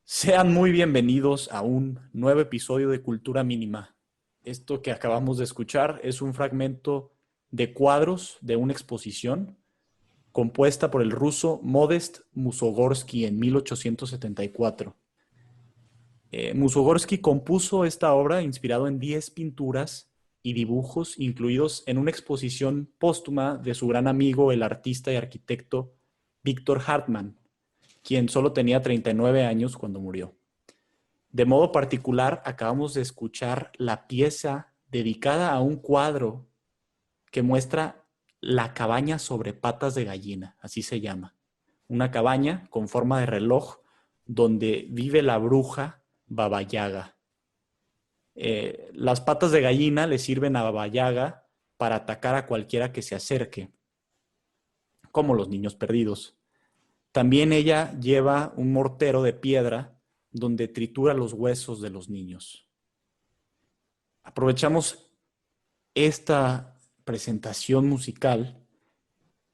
Sean muy bienvenidos a un nuevo episodio de Cultura Mínima. Esto que acabamos de escuchar es un fragmento de cuadros de una exposición compuesta por el ruso Modest Musorgский en 1874. Musorgский compuso esta obra inspirado en 10 pinturas y dibujos incluidos en una exposición póstuma de su gran amigo, el artista y arquitecto Víctor Hartmann, quien solo tenía 39 años cuando murió. De modo particular, acabamos de escuchar la pieza dedicada a un cuadro que muestra la cabaña sobre patas de gallina, así se llama. Una cabaña con forma de reloj donde vive la bruja Baba Yaga. Las patas de gallina le sirven a Baba Yaga para atacar a cualquiera que se acerque, como los niños perdidos. También ella lleva un mortero de piedra donde tritura los huesos de los niños. Aprovechamos esta presentación musical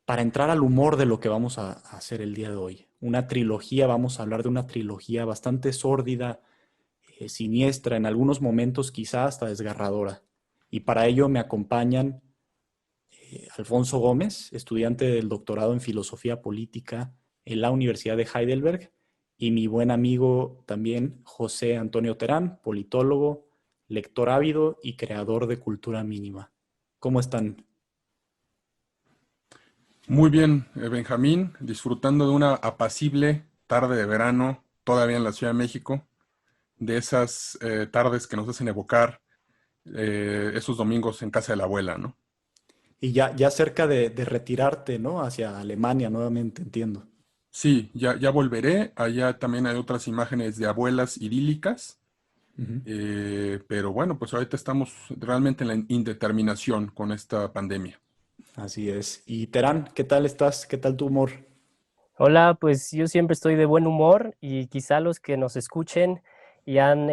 para entrar al humor de lo que vamos a hacer el día de hoy. Una trilogía, vamos a hablar de una trilogía bastante sórdida, siniestra, en algunos momentos quizá hasta desgarradora. Y para ello me acompañan Alfonso Gómez, estudiante del doctorado en Filosofía Política en la Universidad de Heidelberg, y mi buen amigo también José Antonio Terán, politólogo, lector ávido y creador de Cultura Mínima. ¿Cómo están? Muy bien, Benjamín, disfrutando de una apacible tarde de verano, todavía en la Ciudad de México, de esas tardes que nos hacen evocar esos domingos en casa de la abuela, ¿no? Y ya cerca de retirarte, ¿no? Hacia Alemania nuevamente, entiendo. Sí, ya volveré. Allá también hay otras imágenes de abuelas idílicas, Ujú. pero bueno, pues ahorita estamos realmente en la indeterminación con esta pandemia. Así es. Y Terán, ¿qué tal estás? ¿Qué tal tu humor? Hola, pues yo siempre estoy de buen humor y quizá los que nos escuchen y han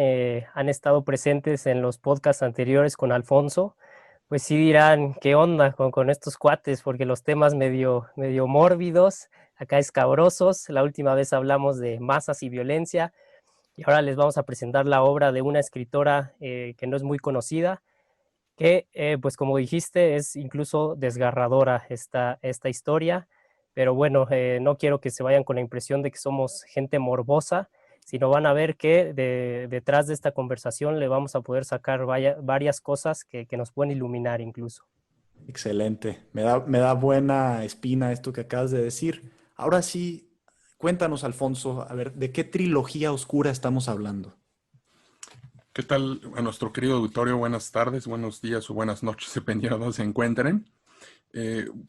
estado presentes en los podcasts anteriores con Alfonso, pues sí dirán, ¿qué onda con estos cuates? Porque los temas medio mórbidos, acá escabrosos. La última vez hablamos de masas y violencia y ahora les vamos a presentar la obra de una escritora que no es muy conocida, que pues como dijiste es incluso desgarradora esta historia, pero bueno, no quiero que se vayan con la impresión de que somos gente morbosa, sino van a ver que detrás de esta conversación le vamos a poder sacar varias cosas que nos pueden iluminar incluso. Excelente. Me da buena espina esto que acabas de decir. Ahora sí, cuéntanos, Alfonso, a ver, ¿de qué trilogía oscura estamos hablando? ¿Qué tal a nuestro querido auditorio? Buenas tardes, buenos días o buenas noches, dependiendo de dónde se encuentren.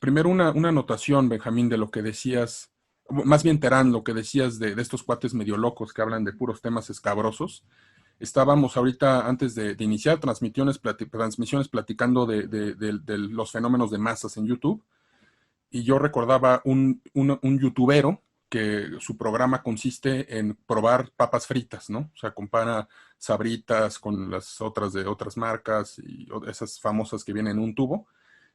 Primero una anotación, Benjamín, de lo que decías, más bien Terán, lo que decías de estos cuates medio locos que hablan de puros temas escabrosos. Estábamos ahorita, antes de iniciar transmisiones platicando de los fenómenos de masas en YouTube, y yo recordaba un youtubero que su programa consiste en probar papas fritas, ¿no? O sea, compara Sabritas con las otras de otras marcas y esas famosas que vienen en un tubo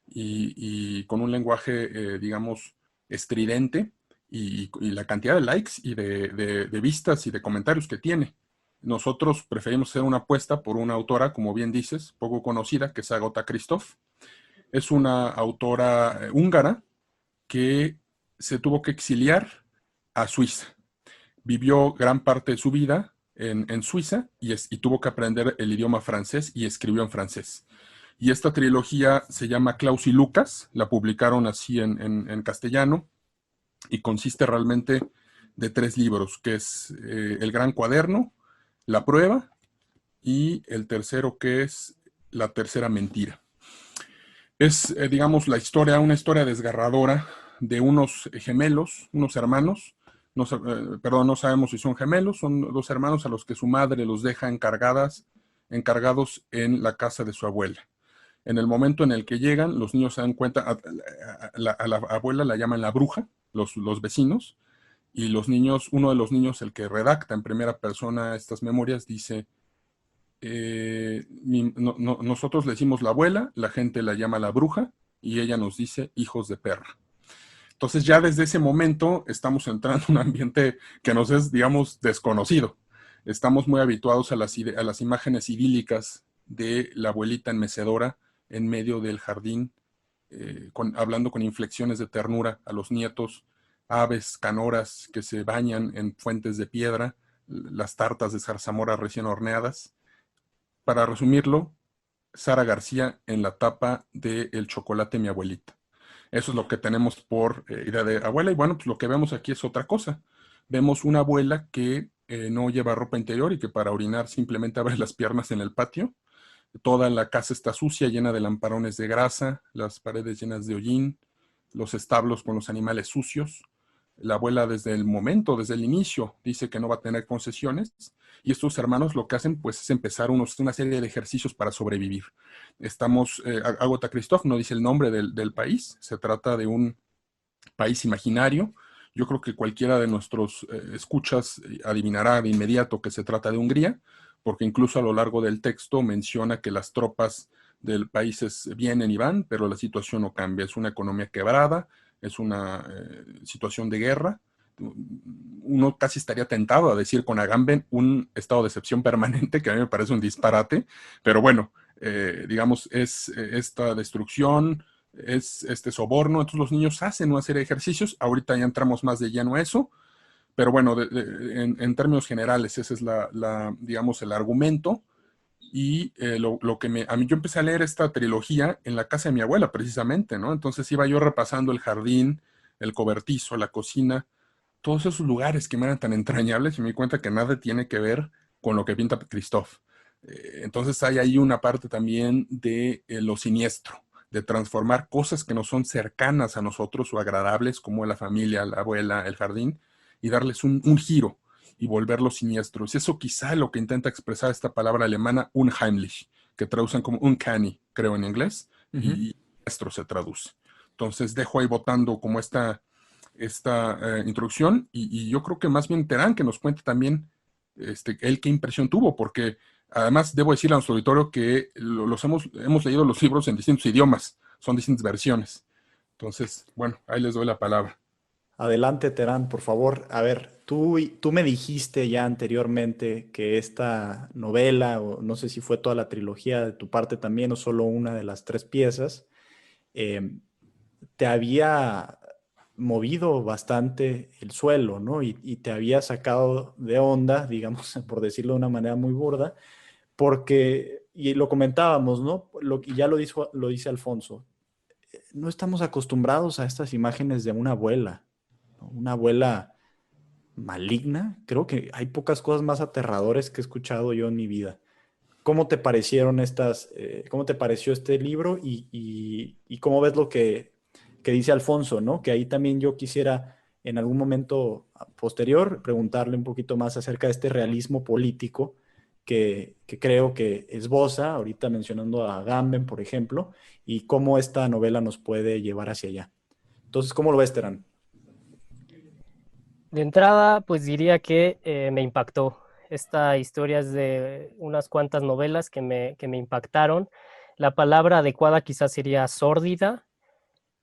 y con un lenguaje, digamos, estridente y la cantidad de likes y de vistas y de comentarios que tiene. Nosotros preferimos hacer una apuesta por una autora, como bien dices, poco conocida, que es Agota Christoph. Es una autora húngara que se tuvo que exiliar a Suiza. Vivió gran parte de su vida en Suiza y tuvo que aprender el idioma francés y escribió en francés. Y esta trilogía se llama Klaus y Lucas, la publicaron así en castellano y consiste realmente de 3 libros, que es El Gran Cuaderno, La Prueba y el tercero que es La Tercera Mentira. Es, digamos, una historia desgarradora de unos gemelos, unos hermanos, no, perdón, no sabemos si son gemelos, son 2 hermanos a los que su madre los deja encargados en la casa de su abuela. En el momento en el que llegan, los niños se dan cuenta, a la abuela la llaman la bruja, los vecinos, y los niños, uno de los niños, el que redacta en primera persona estas memorias, dice, nosotros le decimos la abuela, la gente la llama la bruja, y ella nos dice hijos de perra. Entonces ya desde ese momento estamos entrando en un ambiente que nos es, digamos, desconocido. Estamos muy habituados a a las imágenes idílicas de la abuelita en mecedora en medio del jardín, hablando con inflexiones de ternura a los nietos, aves canoras que se bañan en fuentes de piedra, las tartas de zarzamora recién horneadas. Para resumirlo, Sara García en la tapa de El chocolate mi abuelita. Eso es lo que tenemos por idea de abuela. Y bueno, pues lo que vemos aquí es otra cosa. Vemos una abuela que no lleva ropa interior y que para orinar simplemente abre las piernas en el patio. Toda la casa está sucia, llena de lamparones de grasa, las paredes llenas de hollín, los establos con los animales sucios. La abuela desde el momento, desde el inicio, dice que no va a tener concesiones y estos hermanos lo que hacen pues es empezar una serie de ejercicios para sobrevivir. Agota Christoph no dice el nombre del país, se trata de un país imaginario. Yo creo que cualquiera de nuestros escuchas adivinará de inmediato que se trata de Hungría, porque incluso a lo largo del texto menciona que las tropas del país vienen y van, pero la situación no cambia. Es una economía quebrada, es una situación de guerra. Uno casi estaría tentado a decir con Agamben un estado de excepción permanente, que a mí me parece un disparate, pero bueno, digamos, es esta destrucción, es este soborno, entonces los niños hacen una serie de ejercicios, ahorita ya entramos más de lleno a eso, pero bueno, en términos generales, ese es digamos, el argumento. Y lo que a mí yo empecé a leer esta trilogía en la casa de mi abuela, precisamente, ¿no? Entonces iba yo repasando el jardín, el cobertizo, la cocina, todos esos lugares que me eran tan entrañables y me di cuenta que nada tiene que ver con lo que pinta Christoph. Entonces hay ahí una parte también de lo siniestro, de transformar cosas que no son cercanas a nosotros o agradables, como la familia, la abuela, el jardín, y darles un giro y volverlos siniestros. Eso quizá es lo que intenta expresar esta palabra alemana unheimlich, que traducen como uncanny, creo en inglés, y siniestro se traduce. Entonces dejo ahí votando como esta introducción y yo creo que más bien Terán que nos cuente también él qué impresión tuvo, porque además debo decirle a nuestro auditorio que hemos leído los libros en distintos idiomas, son distintas versiones. Entonces, bueno, ahí les doy la palabra. Adelante, Terán, por favor. A ver, tú me dijiste ya anteriormente que esta novela, o no sé si fue toda la trilogía de tu parte también, o solo una de las tres piezas, eh, te había movido bastante el suelo, ¿no? Y te había sacado de onda, digamos, por decirlo de una manera muy burda, porque, y lo comentábamos, ¿no? Y ya lo dice Alfonso, no estamos acostumbrados a estas imágenes de una abuela, ¿no? Una abuela maligna. Creo que hay pocas cosas más aterradores que he escuchado yo en mi vida. ¿Cómo te parecieron cómo te pareció este libro y cómo ves lo que dice Alfonso, ¿no? Que ahí también yo quisiera en algún momento posterior preguntarle un poquito más acerca de este realismo político que creo que esboza, ahorita mencionando a Gamben, por ejemplo, y cómo esta novela nos puede llevar hacia allá. Entonces, ¿cómo lo ves, Terán? De entrada, pues diría que me impactó. Esta historia es de unas cuantas novelas que me impactaron. La palabra adecuada quizás sería sórdida.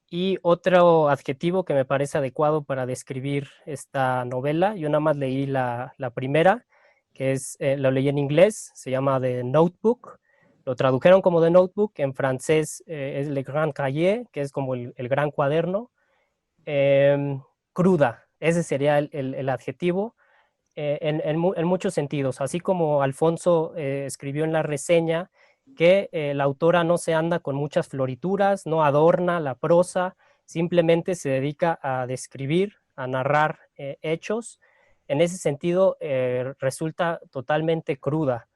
Y otro adjetivo que me parece adecuado para describir esta novela, yo nada más leí la primera, que lo leí en inglés, se llama The Notebook. Lo tradujeron como The Notebook, en francés es Le Grand Cahier, que es como el gran cuaderno. Em, Cruda, ese sería el adjetivo en muchos sentidos. Así como Alfonso escribió en la reseña que la autora no se anda con muchas florituras, no adorna la prosa, simplemente se dedica a describir, a narrar hechos. En ese sentido, resulta totalmente cruda.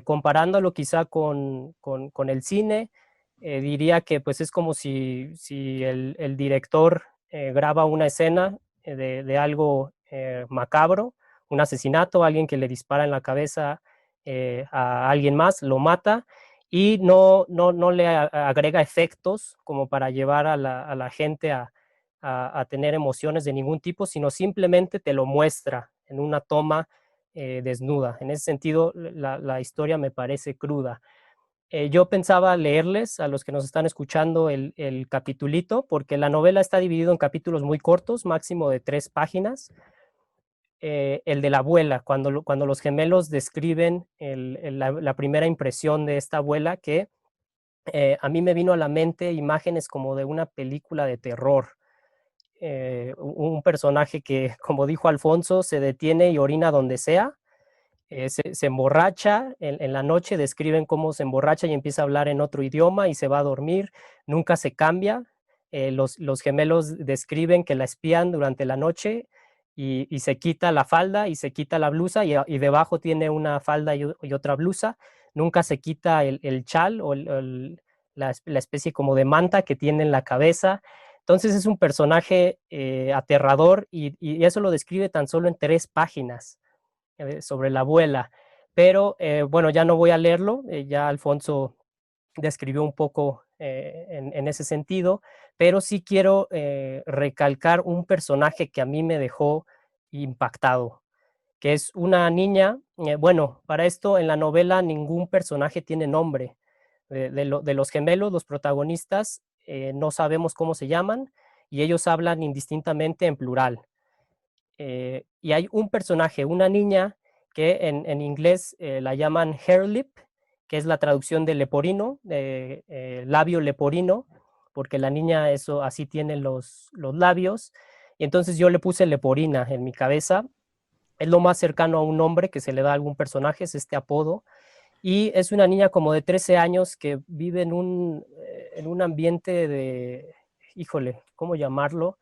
Comparándolo quizá con el cine, diría que pues es como si el director graba una escena de algo macabro, un asesinato, alguien que le dispara en la cabeza a alguien más, lo mata y no le agrega efectos como para llevar a la gente a tener emociones de ningún tipo, sino simplemente te lo muestra en una toma desnuda. En ese sentido, la historia me parece cruda. Yo pensaba leerles a los que nos están escuchando el capitulito, porque la novela está dividida en capítulos muy cortos, máximo de 3 páginas, el de la abuela, cuando los gemelos describen la primera impresión de esta abuela, que a mí me vino a la mente imágenes como de una película de terror. Un personaje que, como dijo Alfonso, se detiene y orina donde sea, se emborracha en la noche, describen cómo se emborracha y empieza a hablar en otro idioma y se va a dormir, nunca se cambia. Los gemelos describen que la espían durante la noche y se quita la falda y se quita la blusa y debajo tiene una falda y otra blusa, nunca se quita el chal o la especie como de manta que tiene en la cabeza. Entonces es un personaje aterrador y eso lo describe tan solo en 3 páginas sobre la abuela. Pero bueno, ya no voy a leerlo, ya Alfonso describió un poco en ese sentido, pero sí quiero recalcar un personaje que a mí me dejó impactado, que es una niña. Bueno, para esto en la novela ningún personaje tiene nombre. De los gemelos, los protagonistas, no sabemos cómo se llaman y ellos hablan indistintamente en plural. Y hay un personaje, una niña, que en inglés la llaman hair lip, que es la traducción de leporino, de labio leporino, porque la niña eso así tiene los labios. Y entonces yo le puse leporina en mi cabeza. Es lo más cercano a un nombre que se le da a algún personaje, es este apodo. Y es una niña como de 13 años que vive en un ambiente de, híjole, ¿cómo llamarlo?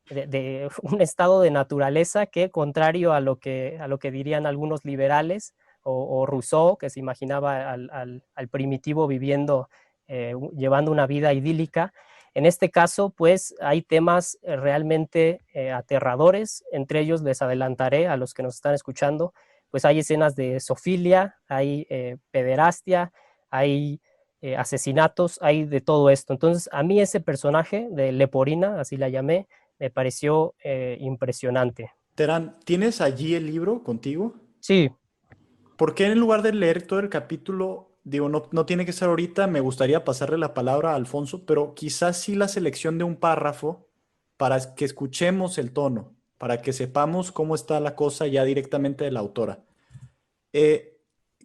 De un estado de naturaleza que, contrario a lo que dirían algunos liberales o Rousseau, que se imaginaba al primitivo viviendo, llevando una vida idílica, en este caso, pues hay temas realmente aterradores. Entre ellos les adelantaré a los que nos están escuchando, pues hay escenas de zoofilia, hay pederastia, hay asesinatos, hay de todo esto. Entonces, a mí ese personaje de Leporina, así la llamé, me pareció impresionante. Terán, ¿tienes allí el libro contigo? Sí, ¿Por qué en lugar de leer todo el capítulo, digo, no tiene que ser ahorita, me gustaría pasarle la palabra a Alfonso, pero quizás sí la selección de un párrafo para que escuchemos el tono, para que sepamos cómo está la cosa ya directamente de la autora? Eh,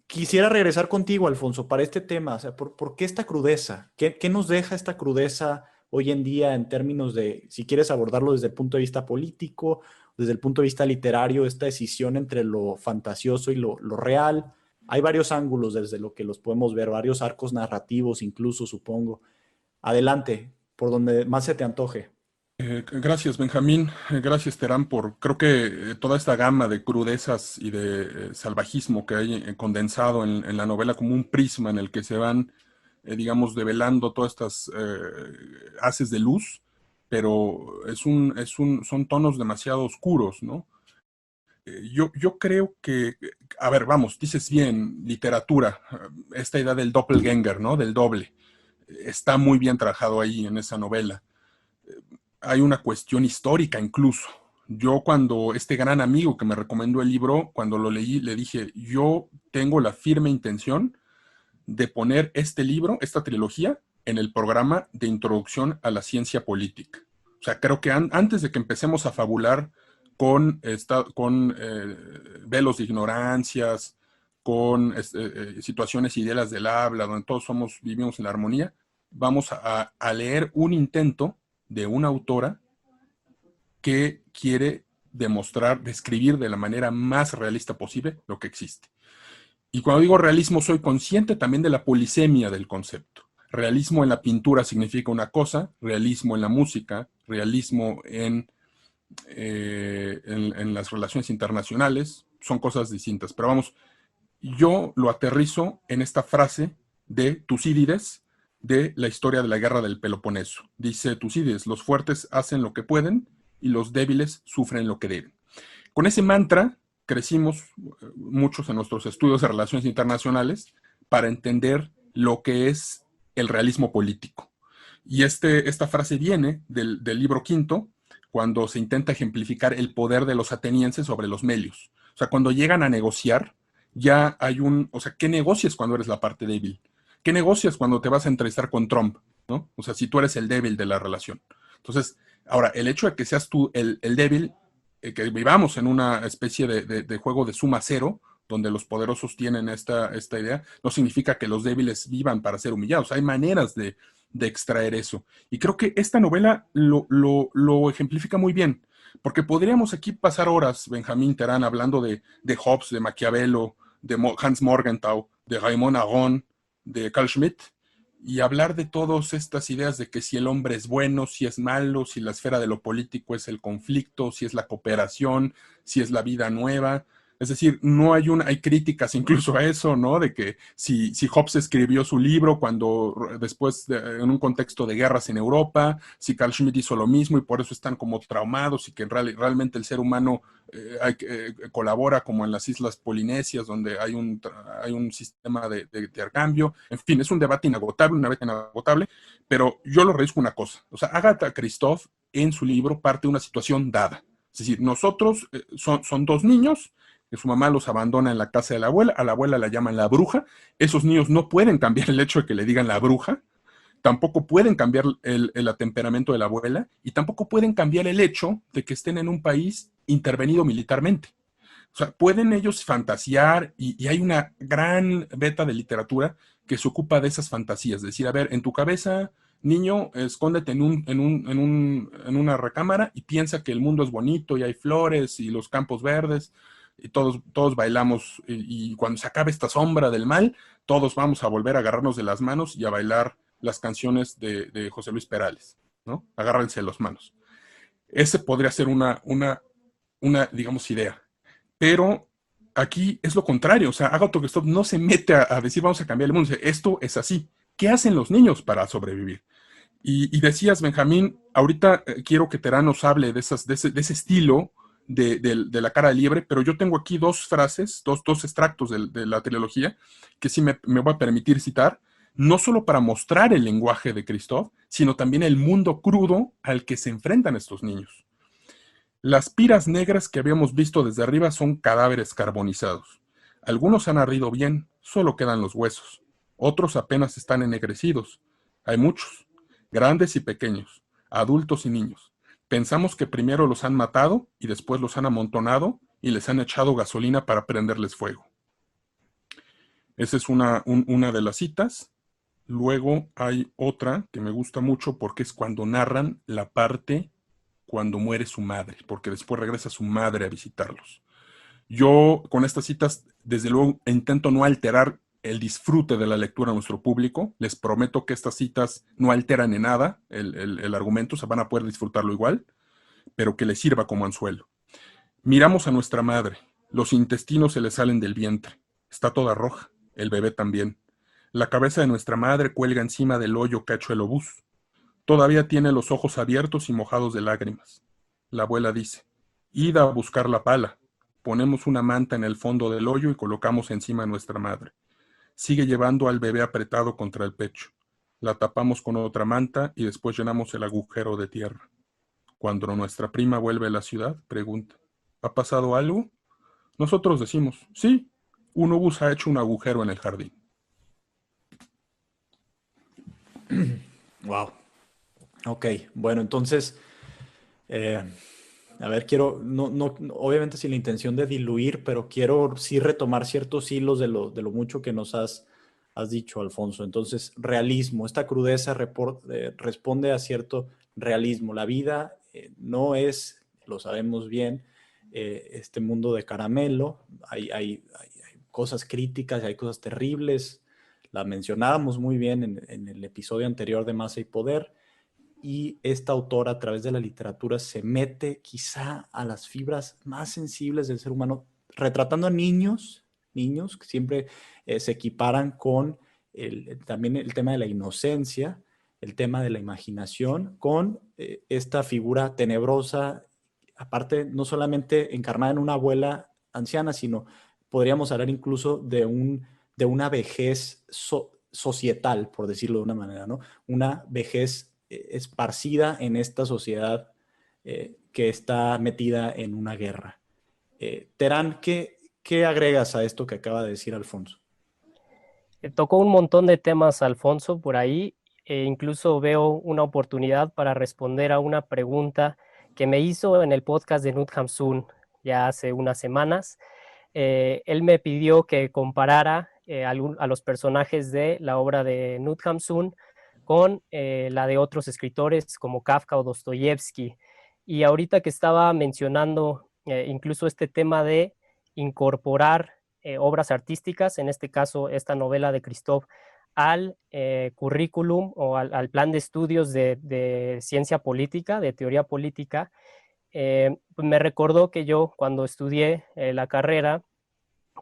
Quisiera regresar contigo, Alfonso, para este tema. O sea, ¿por qué esta crudeza? ¿Qué nos deja esta crudeza hoy en día en términos de, si quieres abordarlo desde el punto de vista político, desde el punto de vista literario, esta decisión entre lo fantasioso y lo real? Hay varios ángulos desde lo que los podemos ver, varios arcos narrativos incluso, supongo. Adelante, por donde más se te antoje. Gracias, Benjamín. Gracias, Terán, por creo que toda esta gama de crudezas y de salvajismo que hay condensado en la novela como un prisma en el que se van, digamos, develando todas estas haces de luz, pero son tonos demasiado oscuros, ¿no? Yo creo que, a ver, vamos, dices bien, literatura, esta idea del doppelganger, ¿no? Del doble, está muy bien trabajado ahí en esa novela. Hay una cuestión histórica incluso. Yo cuando este gran amigo que me recomendó el libro, cuando lo leí, le dije, yo tengo la firme intención de poner este libro, esta trilogía, en el programa de introducción a la ciencia política. O sea, creo que antes de que empecemos a fabular con velos de ignorancias, con situaciones ideales del habla, donde todos vivimos en la armonía, vamos a leer un intento de una autora que quiere demostrar, describir de la manera más realista posible lo que existe. Y cuando digo realismo, soy consciente también de la polisemia del concepto. Realismo en la pintura significa una cosa, realismo en la música, realismo en las relaciones internacionales, son cosas distintas. Pero vamos, yo lo aterrizo en esta frase de Tucídides de la historia de la guerra del Peloponeso. Dice Tucídides, los fuertes hacen lo que pueden y los débiles sufren lo que deben. Con ese mantra crecimos muchos en nuestros estudios de relaciones internacionales para entender lo que es el realismo político. Y esta frase viene del libro quinto, cuando se intenta ejemplificar el poder de los atenienses sobre los melios. O sea, cuando llegan a negociar, ya hay o sea, ¿qué negocias cuando eres la parte débil? ¿Qué negocias cuando te vas a entrevistar con Trump? ¿No? O sea, si tú eres el débil de la relación. Entonces, ahora, el hecho de que seas tú el débil que vivamos en una especie de juego de suma cero, donde los poderosos tienen esta idea, no significa que los débiles vivan para ser humillados. Hay maneras de extraer eso. Y creo que esta novela lo ejemplifica muy bien, porque podríamos aquí pasar horas, Benjamín Terán, hablando de Hobbes, de Maquiavelo, de Hans Morgenthau, de Raymond Aron, de Carl Schmitt, y hablar de todas estas ideas de que si el hombre es bueno, si es malo, si la esfera de lo político es el conflicto, si es la cooperación, si es la vida nueva. Es decir, no hay hay críticas incluso a eso, ¿no? De que si Hobbes escribió su libro cuando después en un contexto de guerras en Europa, si Carl Schmitt hizo lo mismo y por eso están como traumados y que realmente el ser humano colabora como en las islas polinesias donde hay un sistema de intercambio. En fin, es un debate inagotable, una vez inagotable, pero yo lo reduzco una cosa. O sea, Agatha Christoph en su libro parte de una situación dada. Es decir, nosotros son dos niños que su mamá los abandona en la casa de la abuela, a la abuela la llaman la bruja, esos niños no pueden cambiar el hecho de que le digan la bruja, tampoco pueden cambiar el temperamento de la abuela y tampoco pueden cambiar el hecho de que estén en un país intervenido militarmente. O sea, pueden ellos fantasear y hay una gran beta de literatura que se ocupa de esas fantasías. Es decir, a ver, en tu cabeza, niño, escóndete en una recámara y piensa que el mundo es bonito y hay flores y los campos verdes y todos bailamos y cuando se acabe esta sombra del mal, todos vamos a volver a agarrarnos de las manos y a bailar las canciones de José Luis Perales, ¿no? Agárrense las manos. Ese podría ser digamos, idea. Pero aquí es lo contrario, o sea, Agatha Christoph no se mete a decir vamos a cambiar el mundo, dice, esto es así. ¿Qué hacen los niños para sobrevivir? Y decías, Benjamín, ahorita quiero que Terán nos hable de ese estilo de la cara de liebre, pero yo tengo aquí dos frases, dos extractos de la trilogía que sí me voy a permitir citar, no solo para mostrar el lenguaje de Christoph, sino también el mundo crudo al que se enfrentan estos niños. Las piras negras que habíamos visto desde arriba son cadáveres carbonizados. Algunos han ardido bien, solo quedan los huesos. Otros apenas están ennegrecidos. Hay muchos, grandes y pequeños, adultos y niños. Pensamos que primero los han matado y después los han amontonado y les han echado gasolina para prenderles fuego. Esa es una de las citas. Luego hay otra que me gusta mucho porque es cuando narran la parte cuando muere su madre, porque después regresa su madre a visitarlos. Yo con estas citas, desde luego, intento no alterar el disfrute de la lectura a nuestro público. Les prometo que estas citas no alteran en nada el argumento, o sea, van a poder disfrutarlo igual, pero que les sirva como anzuelo. Miramos a nuestra madre, los intestinos se le salen del vientre, está toda roja, el bebé también. La cabeza de nuestra madre cuelga encima del hoyo que ha hecho el obús. Todavía tiene los ojos abiertos y mojados de lágrimas. La abuela dice, id a buscar la pala. Ponemos una manta en el fondo del hoyo y colocamos encima a nuestra madre. Sigue llevando al bebé apretado contra el pecho. La tapamos con otra manta y después llenamos el agujero de tierra. Cuando nuestra prima vuelve a la ciudad, pregunta, ¿ha pasado algo? Nosotros decimos, sí, un obús ha hecho un agujero en el jardín. Wow. Ok, bueno, entonces, a ver, obviamente sin la intención de diluir, pero quiero sí retomar ciertos hilos de lo mucho que nos has dicho, Alfonso. Entonces, realismo, esta crudeza responde a cierto realismo. La vida no es, lo sabemos bien, este mundo de caramelo. Hay cosas críticas, hay cosas terribles. La mencionábamos muy bien en el episodio anterior de Masa y Poder. Y esta autora a través de la literatura se mete quizá a las fibras más sensibles del ser humano, retratando a niños que siempre se equiparan con también el tema de la inocencia, el tema de la imaginación, con esta figura tenebrosa, aparte no solamente encarnada en una abuela anciana, sino podríamos hablar incluso de una vejez societal, por decirlo de una manera, ¿no? Una vejez esparcida en esta sociedad que está metida en una guerra. Terán, ¿qué agregas a esto que acaba de decir Alfonso? Tocó un montón de temas, Alfonso, por ahí, e incluso veo una oportunidad para responder a una pregunta que me hizo en el podcast de Knut Hamsun ya hace unas semanas. Él me pidió que comparara a los personajes de la obra de Knut Hamsun con la de otros escritores como Kafka o Dostoyevsky. Y ahorita que estaba mencionando incluso este tema de incorporar obras artísticas, en este caso esta novela de Christoph, al currículum o al plan de estudios de ciencia política, de teoría política, pues me recordó que yo cuando estudié la carrera,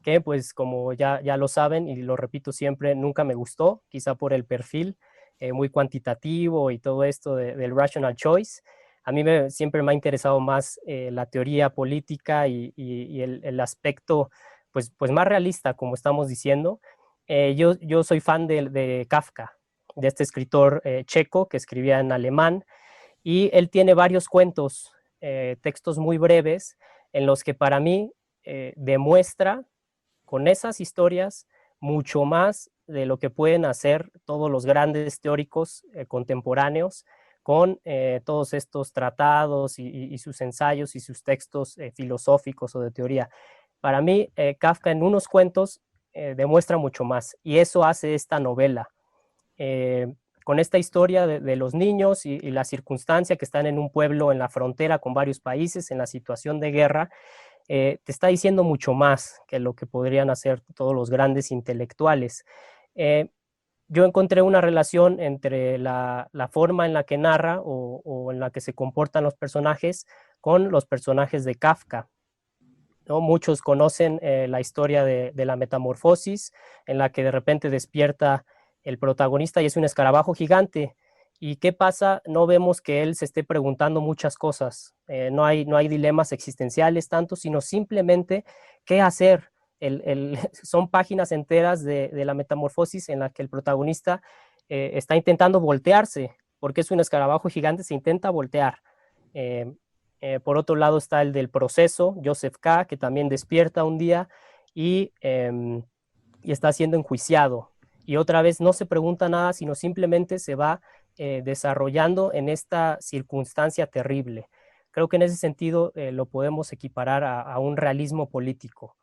que pues como ya lo saben y lo repito siempre, nunca me gustó, quizá por el perfil muy cuantitativo y todo esto del rational choice. A mí siempre me ha interesado más la teoría política y el aspecto pues más realista, como estamos diciendo. Yo soy fan de Kafka, de este escritor checo que escribía en alemán, y él tiene varios cuentos, textos muy breves, en los que para mí demuestra con esas historias mucho más de lo que pueden hacer todos los grandes teóricos contemporáneos con todos estos tratados y sus ensayos y sus textos filosóficos o de teoría. Para mí, Kafka en unos cuentos demuestra mucho más, y eso hace esta novela. Con esta historia de los niños y la circunstancia que están en un pueblo en la frontera con varios países, en la situación de guerra, te está diciendo mucho más que lo que podrían hacer todos los grandes intelectuales. Yo encontré una relación entre la forma en la que narra o en la que se comportan los personajes con los personajes de Kafka, ¿no? Muchos conocen la historia de la metamorfosis, en la que de repente despierta el protagonista y es un escarabajo gigante. ¿Y qué pasa? No vemos que él se esté preguntando muchas cosas. No hay dilemas existenciales tanto, sino simplemente qué hacer. Son páginas enteras de la metamorfosis en la que el protagonista está intentando voltearse, porque es un escarabajo gigante, se intenta voltear. Eh, por otro lado está el del proceso, Joseph K., que también despierta un día y está siendo enjuiciado. Y otra vez no se pregunta nada, sino simplemente se va desarrollando en esta circunstancia terrible. Creo que en ese sentido lo podemos equiparar a un realismo político,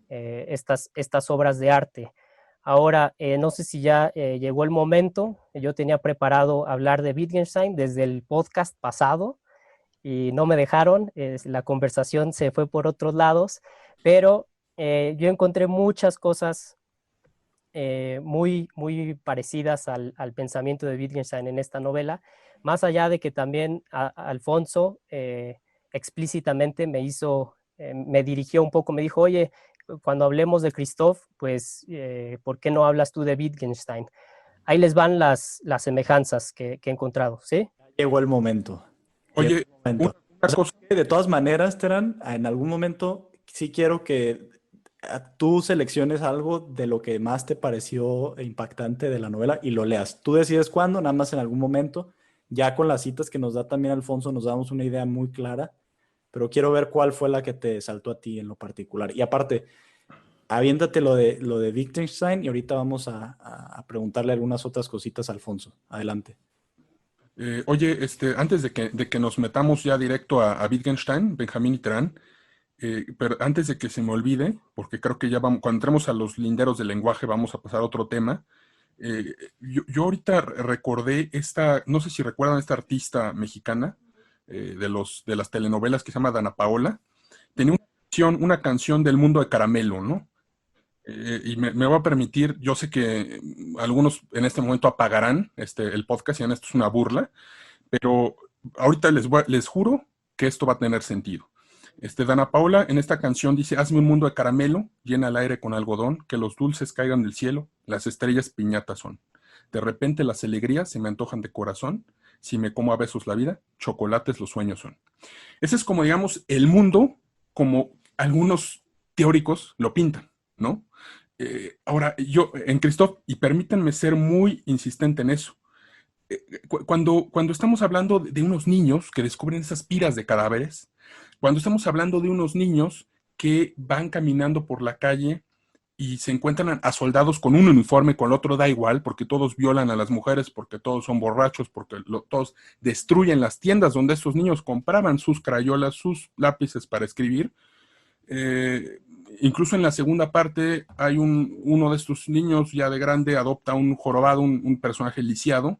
estas obras de arte. Ahora, no sé si ya llegó el momento. Yo tenía preparado hablar de Wittgenstein desde el podcast pasado y no me dejaron. La conversación se fue por otros lados, pero yo encontré muchas cosas muy parecidas al pensamiento de Wittgenstein en esta novela, más allá de que también Alfonso explícitamente me dirigió un poco, me dijo, oye, cuando hablemos de Christoph, pues, ¿por qué no hablas tú de Wittgenstein? Ahí les van las semejanzas que he encontrado, ¿sí? Llegó el momento. Llegó Oye, el momento. una cosa, De todas maneras, Terán, en algún momento sí quiero que tú selecciones algo de lo que más te pareció impactante de la novela y lo leas. Tú decides cuándo, nada más en algún momento. Ya con las citas que nos da también Alfonso, nos damos una idea muy clara, pero quiero ver cuál fue la que te saltó a ti en lo particular. Y aparte, aviéntate lo de Wittgenstein y ahorita vamos a preguntarle algunas otras cositas a Alfonso. Adelante. oye, antes de que nos metamos ya directo a Wittgenstein, Benjamín y Terán, pero antes de que se me olvide, porque creo que ya vamos, cuando entremos a los linderos del lenguaje vamos a pasar a otro tema. Yo ahorita recordé no sé si recuerdan esta artista mexicana de las telenovelas que se llama Dana Paola. Tenía una canción del mundo de Caramelo, ¿no? Y me va a permitir, yo sé que algunos en este momento apagarán el podcast y dirán esto es una burla, pero ahorita les juro que esto va a tener sentido. Dana Paula en esta canción dice, hazme un mundo de caramelo, llena el aire con algodón, que los dulces caigan del cielo, las estrellas piñatas son. De repente las alegrías se me antojan de corazón, si me como a besos la vida, chocolates los sueños son. Ese es como, digamos, el mundo como algunos teóricos lo pintan, ¿no? Ahora, yo en Christoph, y permítanme ser muy insistente en eso, cuando estamos hablando de unos niños que descubren esas piras de cadáveres, cuando estamos hablando de unos niños que van caminando por la calle y se encuentran a soldados con un uniforme, con el otro da igual, porque todos violan a las mujeres, porque todos son borrachos, porque todos destruyen las tiendas donde estos niños compraban sus crayolas, sus lápices para escribir. Incluso en la segunda parte hay uno de estos niños ya de grande adopta un jorobado, un personaje lisiado,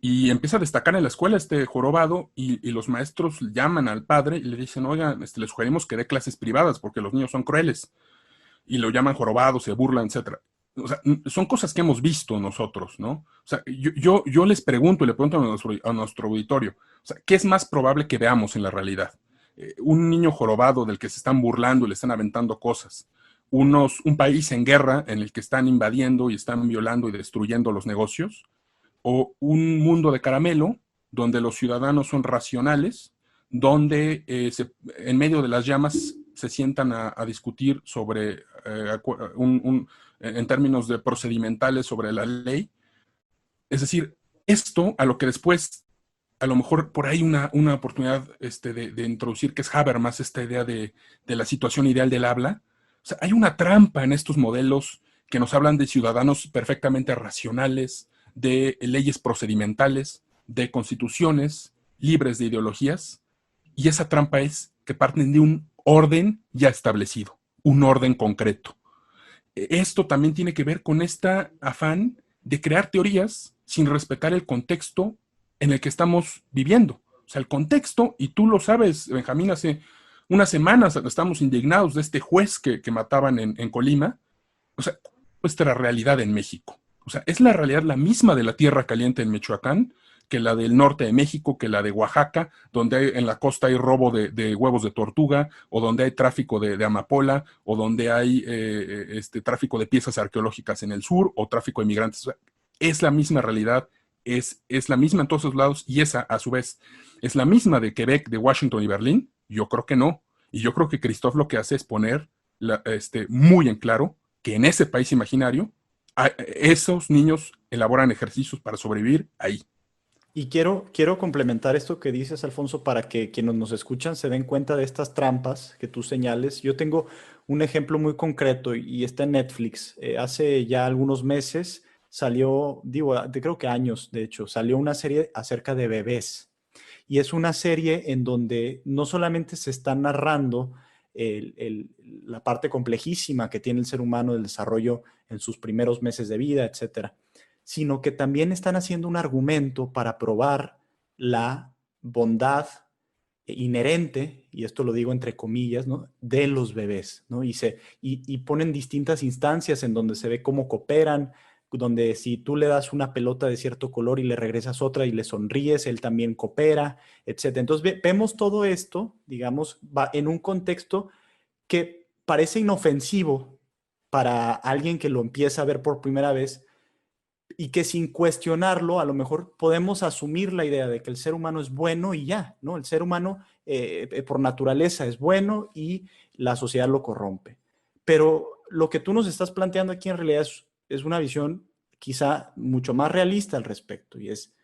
y empieza a destacar en la escuela este jorobado, y los maestros llaman al padre y le dicen, oiga, le sugerimos que dé clases privadas porque los niños son crueles, y lo llaman jorobado, se burlan, etcétera. O sea, son cosas que hemos visto nosotros, ¿no? O sea, yo les pregunto y le pregunto a nuestro auditorio, o sea, ¿qué es más probable que veamos en la realidad? Un niño jorobado del que se están burlando y le están aventando cosas. Un país en guerra en el que están invadiendo y están violando y destruyendo los negocios, o un mundo de caramelo donde los ciudadanos son racionales, donde en medio de las llamas se sientan a discutir sobre, en términos de procedimentales, sobre la ley. Es decir, esto a lo que después, a lo mejor por ahí una oportunidad de introducir, que es Habermas, esta idea de la situación ideal del habla. O sea, hay una trampa en estos modelos que nos hablan de ciudadanos perfectamente racionales, de leyes procedimentales, de constituciones libres de ideologías, y esa trampa es que parten de un orden ya establecido, un orden concreto. Esto también tiene que ver con este afán de crear teorías sin respetar el contexto en el que estamos viviendo. O sea, el contexto, y tú lo sabes, Benjamín, hace unas semanas estamos indignados de este juez que mataban en Colima. O sea, nuestra realidad en México. O sea, es la realidad la misma de la Tierra Caliente en Michoacán, que la del norte de México, que la de Oaxaca, donde en la costa hay robo de huevos de tortuga, o donde hay tráfico de amapola, o donde hay tráfico de piezas arqueológicas en el sur, o tráfico de migrantes. O sea, es la misma realidad, es la misma en todos los lados, y esa, a su vez, es la misma de Quebec, de Washington y Berlín. Yo creo que no. Y yo creo que Christophe lo que hace es poner muy en claro que en ese país imaginario esos niños elaboran ejercicios para sobrevivir ahí. Y quiero complementar esto que dices, Alfonso, para que quienes nos escuchan se den cuenta de estas trampas que tú señales. Yo tengo un ejemplo muy concreto y está en Netflix. Hace ya algunos meses salió, digo, creo que años, de hecho, salió una serie acerca de bebés. Y es una serie en donde no solamente se está narrando la parte complejísima que tiene el ser humano del desarrollo en sus primeros meses de vida, etcétera, sino que también están haciendo un argumento para probar la bondad inherente, y esto lo digo entre comillas, ¿no?, de los bebés, ¿no? Y ponen distintas instancias en donde se ve cómo cooperan, donde si tú le das una pelota de cierto color y le regresas otra y le sonríes, él también coopera, etcétera. Entonces vemos todo esto, digamos, va en un contexto que parece inofensivo para alguien que lo empieza a ver por primera vez, y que sin cuestionarlo a lo mejor podemos asumir la idea de que el ser humano es bueno y ya, ¿no? El ser humano por naturaleza es bueno y la sociedad lo corrompe. Pero lo que tú nos estás planteando aquí en realidad es una visión quizá mucho más realista al respecto, y es,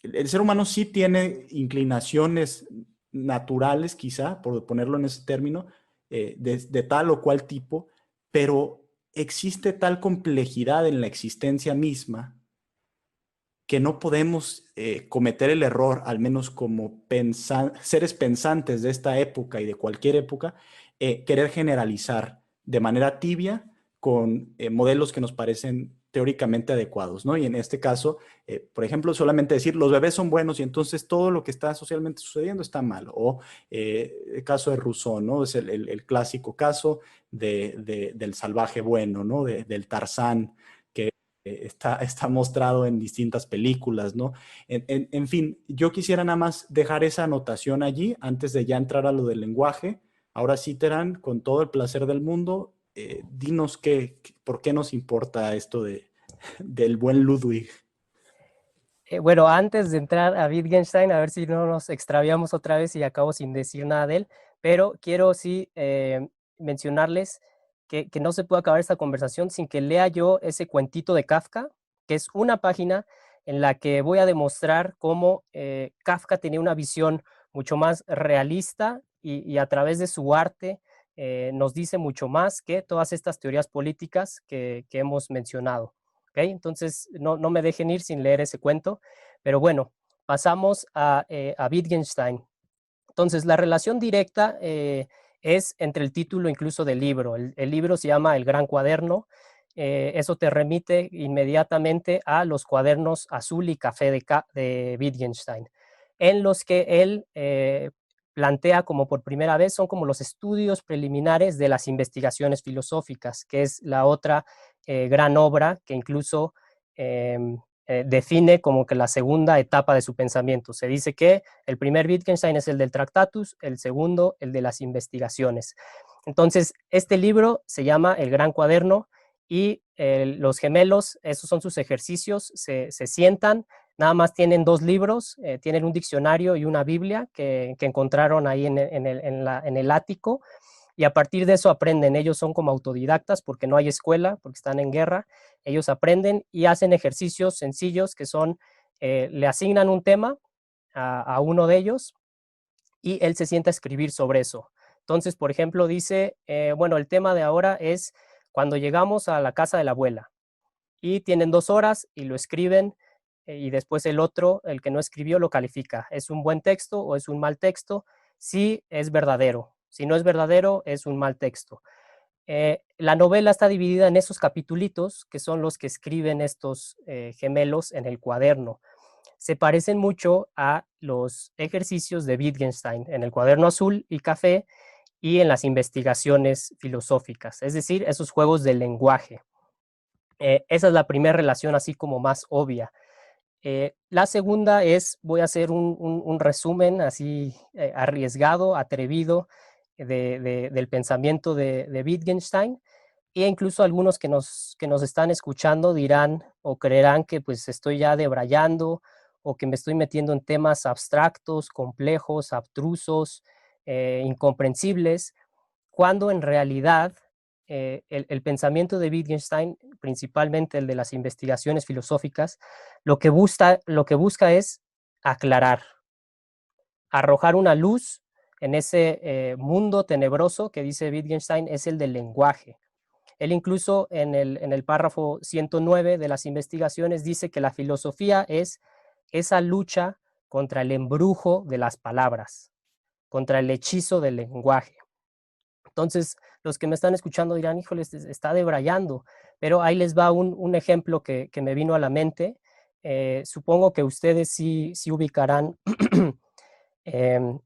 el ser humano sí tiene inclinaciones naturales, quizá, por ponerlo en ese término, de tal o cual tipo, pero existe tal complejidad en la existencia misma que no podemos cometer el error, al menos como seres pensantes de esta época y de cualquier época, querer generalizar de manera tibia con modelos que nos parecen teóricamente adecuados, ¿no? Y en este caso, por ejemplo, solamente decir los bebés son buenos y entonces todo lo que está socialmente sucediendo está mal. O el caso de Rousseau, ¿no? Es el clásico caso del salvaje bueno, ¿no? Del Tarzán, que está mostrado en distintas películas, ¿no? En fin, yo quisiera nada más dejar esa anotación allí antes de ya entrar a lo del lenguaje. Ahora sí, Terán, con todo el placer del mundo, dinos por qué nos importa esto del buen Ludwig. Bueno, antes de entrar a Wittgenstein, a ver si no nos extraviamos otra vez y acabo sin decir nada de él, pero quiero sí mencionarles que no se puede acabar esta conversación sin que lea yo ese cuentito de Kafka, que es una página en la que voy a demostrar cómo Kafka tenía una visión mucho más realista y a través de su arte nos dice mucho más que todas estas teorías políticas que hemos mencionado. ¿Okay? Entonces, no me dejen ir sin leer ese cuento, pero bueno, pasamos a Wittgenstein. Entonces, la relación directa es entre el título incluso del libro. El libro se llama El Gran Cuaderno. Eso te remite inmediatamente a los cuadernos azul y café de Wittgenstein, en los que él plantea como por primera vez, son como los estudios preliminares de las investigaciones filosóficas, que es la otra gran obra que incluso define como que la segunda etapa de su pensamiento. Se dice que el primer Wittgenstein es el del Tractatus, el segundo el de las investigaciones. Entonces, este libro se llama El Gran Cuaderno y los gemelos, esos son sus ejercicios, se sientan, nada más tienen 2 libros, tienen un diccionario y una Biblia que encontraron ahí en el ático, y a partir de eso aprenden. Ellos son como autodidactas porque no hay escuela, porque están en guerra. Ellos aprenden y hacen ejercicios sencillos que son, le asignan un tema a uno de ellos y él se sienta a escribir sobre eso. Entonces, por ejemplo, dice, bueno, el tema de ahora es cuando llegamos a la casa de la abuela, y tienen 2 horas y lo escriben, y después el otro, el que no escribió, lo califica. ¿Es un buen texto o es un mal texto? Si es verdadero. Si no es verdadero, es un mal texto. La novela está dividida en esos capitulitos, que son los que escriben estos gemelos en el cuaderno. Se parecen mucho a los ejercicios de Wittgenstein en el cuaderno azul y café y en las investigaciones filosóficas, es decir, esos juegos del lenguaje. Esa es la primera relación así como más obvia. La segunda es, voy a hacer un resumen así arriesgado, atrevido, del pensamiento de Wittgenstein, e incluso algunos que nos están escuchando dirán o creerán que pues estoy ya debrayando o que me estoy metiendo en temas abstractos, complejos, abstrusos, incomprensibles, cuando en realidad el pensamiento de Wittgenstein, principalmente el de las investigaciones filosóficas, lo que busca es aclarar, arrojar una luz en ese mundo tenebroso que dice Wittgenstein es el del lenguaje. Él incluso en el párrafo 109 de las investigaciones dice que la filosofía es esa lucha contra el embrujo de las palabras, contra el hechizo del lenguaje. Entonces, los que me están escuchando dirán, híjole, está debrayando, pero ahí les va un ejemplo que me vino a la mente. Supongo que ustedes sí ubicarán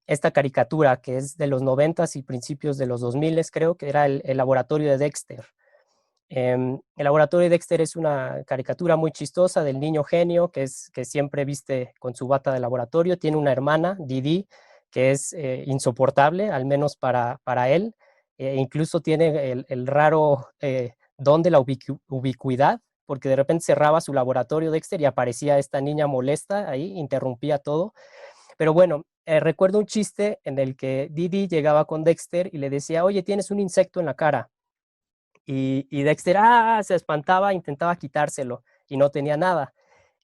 esta caricatura que es de los 90s y principios de los 2000, creo que era el laboratorio de Dexter. El laboratorio de Dexter es una caricatura muy chistosa del niño genio que siempre viste con su bata de laboratorio. Tiene una hermana, Didi, que es insoportable, al menos para él. Incluso tiene el raro don de la ubicuidad, porque de repente cerraba su laboratorio Dexter y aparecía esta niña molesta ahí, interrumpía todo. Pero bueno, recuerdo un chiste en el que Didi llegaba con Dexter y le decía, oye, tienes un insecto en la cara. Y Dexter se espantaba, intentaba quitárselo y no tenía nada.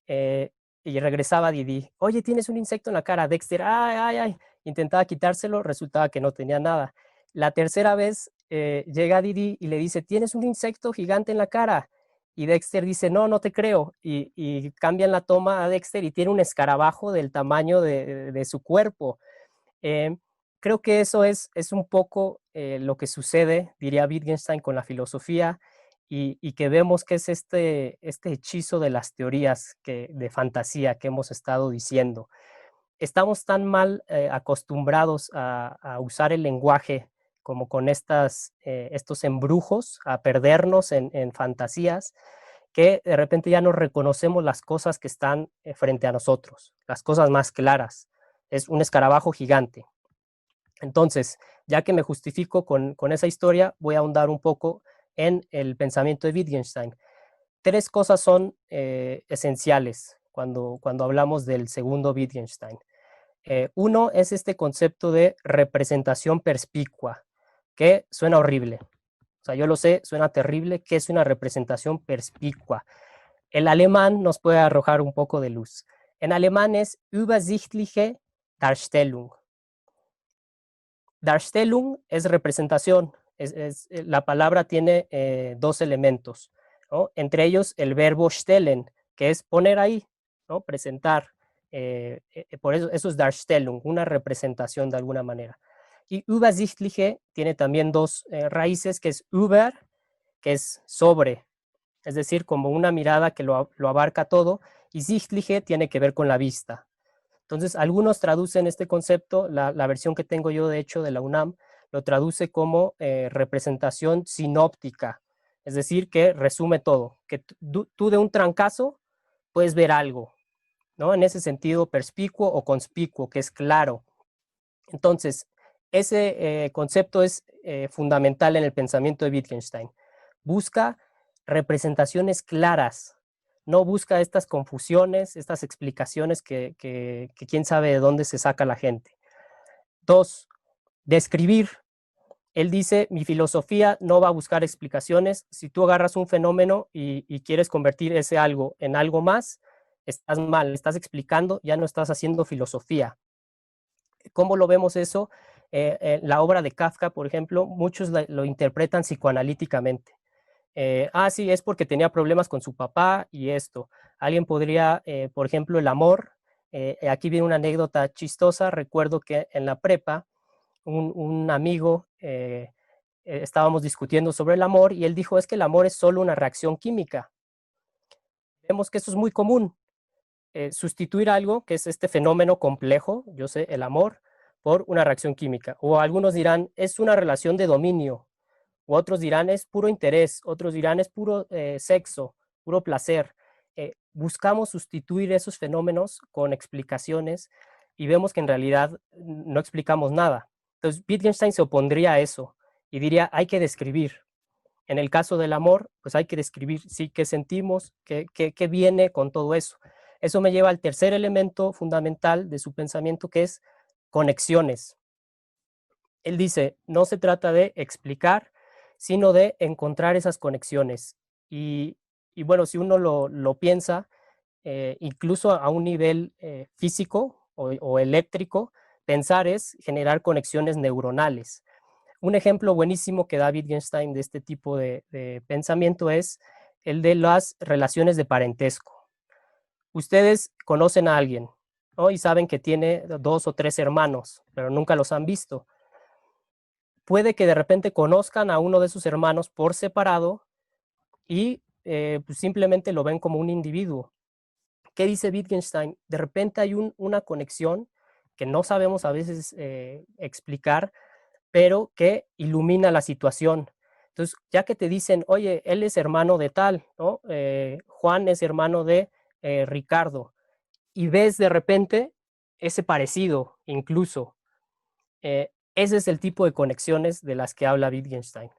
Y regresaba Didi, oye, tienes un insecto en la cara. Dexter, ay, intentaba quitárselo, resultaba que no tenía nada. La tercera vez llega Didi y le dice, tienes un insecto gigante en la cara. Y Dexter dice, no te creo. Y cambian la toma a Dexter y tiene un escarabajo del tamaño de su cuerpo. Eh, Creo que eso es un poco lo que sucede, diría Wittgenstein, con la filosofía, y que vemos que es este hechizo de las teorías de fantasía que hemos estado diciendo. Estamos tan mal acostumbrados a usar el lenguaje como con estos embrujos, a perdernos en fantasías, que de repente ya no reconocemos las cosas que están frente a nosotros, las cosas más claras. Es un escarabajo gigante. Entonces, ya que me justifico con esa historia, voy a ahondar un poco en el pensamiento de Wittgenstein. 3 cosas son esenciales cuando hablamos del segundo Wittgenstein. Uno es este concepto de representación perspicua, que suena horrible. O sea, yo lo sé, suena terrible. ¿Qué es una representación perspicua? El alemán nos puede arrojar un poco de luz. En alemán es übersichtliche Darstellung. Darstellung es representación. La palabra tiene dos elementos, ¿no? Entre ellos el verbo stellen, que es poner ahí, ¿no? Presentar. Por eso es Darstellung, una representación de alguna manera. Y Übersichtliche tiene también dos raíces, que es über, que es sobre, es decir, como una mirada que lo abarca todo, y Sichtliche tiene que ver con la vista. Entonces, algunos traducen este concepto, la versión que tengo yo, de hecho, de la UNAM, lo traduce como representación sinóptica, es decir, que resume todo, que tú de un trancazo puedes ver algo, ¿no? En ese sentido, perspicuo o conspicuo, que es claro. Entonces, ese concepto es fundamental en el pensamiento de Wittgenstein. Busca representaciones claras, no busca estas confusiones, estas explicaciones que quién sabe de dónde se saca la gente. 2, describir. Él dice, mi filosofía no va a buscar explicaciones. Si tú agarras un fenómeno y quieres convertir ese algo en algo más, estás mal, estás explicando, ya no estás haciendo filosofía. ¿Cómo lo vemos eso? La obra de Kafka, por ejemplo, muchos lo interpretan psicoanalíticamente. Sí, es porque tenía problemas con su papá y esto. Alguien podría, por ejemplo, el amor. Aquí viene una anécdota chistosa. Recuerdo que en la prepa, un amigo, estábamos discutiendo sobre el amor y él dijo, es que el amor es solo una reacción química. Vemos que eso es muy común. Sustituir algo, que es este fenómeno complejo, yo sé, el amor, por una reacción química. O algunos dirán, es una relación de dominio. O otros dirán, es puro interés. Otros dirán, es puro sexo, puro placer. Buscamos sustituir esos fenómenos con explicaciones y vemos que en realidad no explicamos nada. Entonces, Wittgenstein se opondría a eso y diría, hay que describir. En el caso del amor, pues hay que describir, sí, qué sentimos, qué viene con todo eso. Eso me lleva al tercer elemento fundamental de su pensamiento, que es conexiones. Él dice, no se trata de explicar, sino de encontrar esas conexiones. Y bueno, si uno lo piensa, incluso a un nivel físico o eléctrico, pensar es generar conexiones neuronales. Un ejemplo buenísimo que da Wittgenstein de este tipo de pensamiento es el de las relaciones de parentesco. Ustedes conocen a alguien, ¿no? Y saben que tiene 2 o 3 hermanos, pero nunca los han visto. Puede que de repente conozcan a uno de sus hermanos por separado y pues simplemente lo ven como un individuo. ¿Qué dice Wittgenstein? De repente hay una conexión que no sabemos a veces explicar, pero que ilumina la situación. Entonces, ya que te dicen, oye, él es hermano de tal, ¿no? Juan es hermano de Ricardo, y ves de repente ese parecido incluso. Ese es el tipo de conexiones de las que habla Wittgenstein.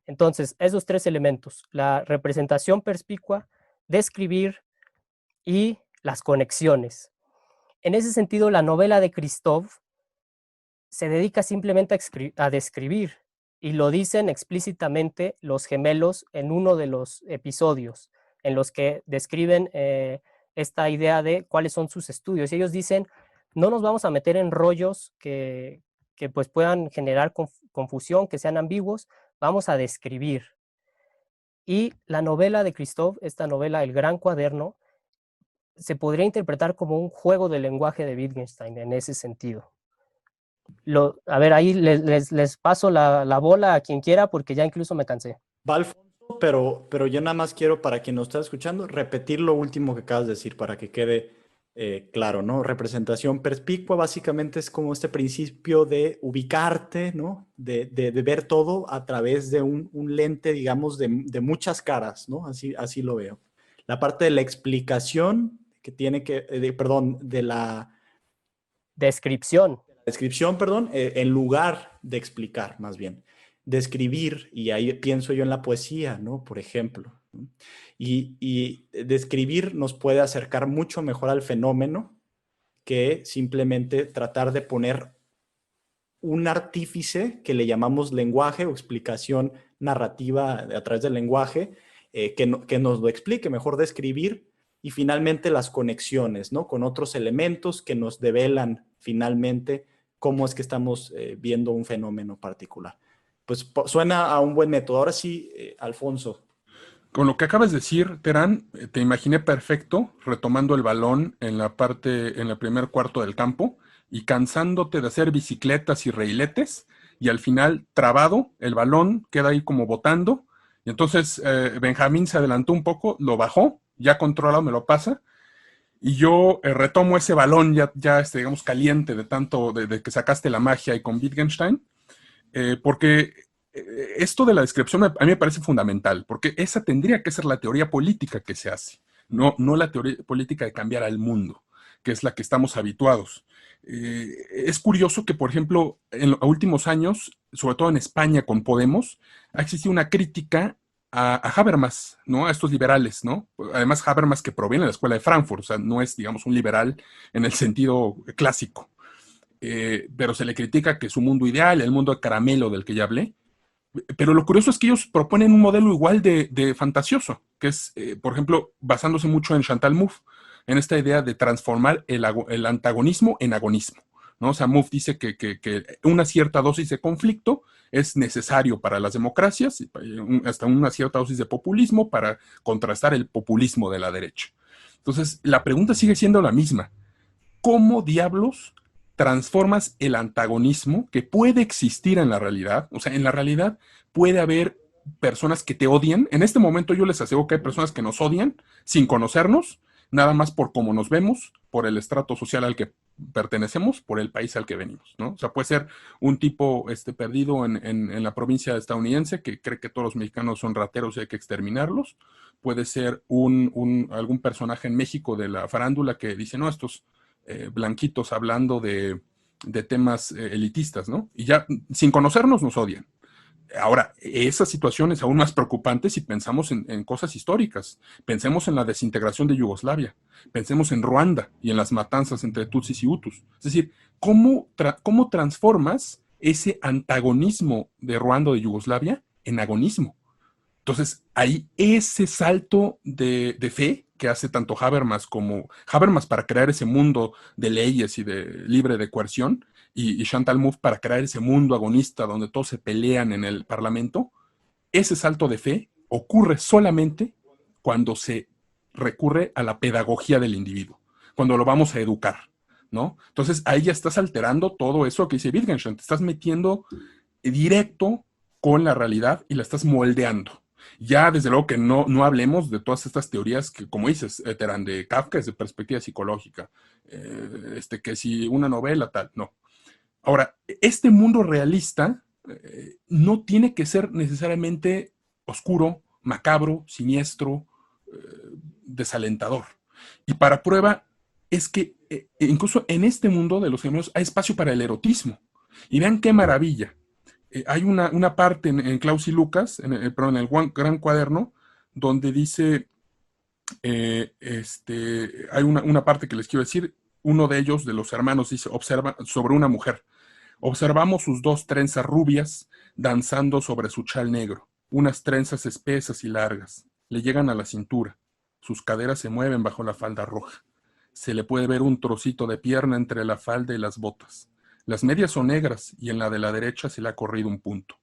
Entonces, esos tres elementos, la representación perspicua, describir y las conexiones. En ese sentido, la novela de Christoph se dedica simplemente a describir, y lo dicen explícitamente los gemelos en uno de los episodios en los que describen esta idea de cuáles son sus estudios. Y ellos dicen, no nos vamos a meter en rollos que pues puedan generar confusión, que sean ambiguos, vamos a describir. Y la novela de Christoph, esta novela El Gran Cuaderno, se podría interpretar como un juego de lenguaje de Wittgenstein en ese sentido. A ver, ahí les paso la bola a quien quiera porque ya incluso me cansé. Va Alfonso, pero yo nada más quiero, para quien nos está escuchando, repetir lo último que acabas de decir para que quede claro, ¿no? Representación perspicua básicamente es como este principio de ubicarte, ¿no? De ver todo a través de un lente, digamos, de muchas caras, ¿no? Así lo veo. La parte de la explicación que tiene que, perdón, de la Descripción. descripción, perdón, en lugar de explicar, más bien. Describir, y ahí pienso yo en la poesía, ¿no? Por ejemplo. ¿No? Y describir nos puede acercar mucho mejor al fenómeno que simplemente tratar de poner un artífice que le llamamos lenguaje o explicación narrativa a través del lenguaje, que nos lo explique, mejor describir, y finalmente las conexiones, ¿no? Con otros elementos que nos develan finalmente cómo es que estamos viendo un fenómeno particular. Pues suena a un buen método. Ahora sí, Alfonso. Con lo que acabas de decir, Terán, te imaginé perfecto retomando el balón en en el primer cuarto del campo y cansándote de hacer bicicletas y reiletes y al final trabado, el balón queda ahí como botando y entonces Benjamín se adelantó un poco, lo bajó, ya controlado me lo pasa y yo retomo ese balón ya digamos caliente de tanto de que sacaste la magia y con Wittgenstein porque esto de la descripción a mí me parece fundamental, porque esa tendría que ser la teoría política que se hace, no la teoría política de cambiar al mundo, que es la que estamos habituados. Es curioso que, por ejemplo, en los últimos años, sobre todo en España con Podemos, ha existido una crítica a Habermas, ¿no? A estos liberales, ¿no? Además, Habermas que proviene de la escuela de Frankfurt, o sea, no es, digamos, un liberal en el sentido clásico. Pero se le critica que su mundo ideal, el mundo de caramelo del que ya hablé, pero lo curioso es que ellos proponen un modelo igual de fantasioso, que es, por ejemplo, basándose mucho en Chantal Mouffe, en esta idea de transformar el antagonismo en agonismo, ¿no? O sea, Mouffe dice que una cierta dosis de conflicto es necesario para las democracias, hasta una cierta dosis de populismo para contrastar el populismo de la derecha. Entonces, la pregunta sigue siendo la misma. ¿Cómo diablos transformas el antagonismo que puede existir en la realidad? O sea, en la realidad puede haber personas que te odian. En este momento yo les aseguro que hay personas que nos odian sin conocernos, nada más por cómo nos vemos, por el estrato social al que pertenecemos, por el país al que venimos, ¿no? O sea, puede ser un tipo perdido en la provincia estadounidense que cree que todos los mexicanos son rateros y hay que exterminarlos. Puede ser algún personaje en México de la farándula que dice, no, estos blanquitos hablando de temas elitistas, ¿no? Y ya sin conocernos nos odian. Ahora, esa situación es aún más preocupante si pensamos en cosas históricas. Pensemos en la desintegración de Yugoslavia, pensemos en Ruanda y en las matanzas entre Tutsis y Hutus. Es decir, ¿cómo transformas ese antagonismo de Ruanda o de Yugoslavia en agonismo? Entonces, hay ese salto de fe que hace tanto Habermas para crear ese mundo de leyes y libre de coerción, y Chantal Mouffe para crear ese mundo agonista donde todos se pelean en el Parlamento. Ese salto de fe ocurre solamente cuando se recurre a la pedagogía del individuo, cuando lo vamos a educar, ¿no? Entonces, ahí ya estás alterando todo eso que dice Wittgenstein, te estás metiendo directo con la realidad y la estás moldeando. Ya desde luego que no hablemos de todas estas teorías que, como dices, Terán, de Kafka es de perspectiva psicológica, que si una novela tal, no. Ahora, este mundo realista no tiene que ser necesariamente oscuro, macabro, siniestro, desalentador. Y para prueba es que incluso en este mundo de los gemelos hay espacio para el erotismo. Y vean qué maravilla. Hay una parte en Klaus y Lucas, perdón, en el Gran Cuaderno, donde dice, hay una parte que les quiero decir, uno de ellos, de los hermanos, dice, observa sobre una mujer. Observamos sus dos trenzas rubias danzando sobre su chal negro, unas trenzas espesas y largas, le llegan a la cintura, sus caderas se mueven bajo la falda roja. Se le puede ver un trocito de pierna entre la falda y las botas. Las medias son negras y en la de la derecha se le ha corrido un punto.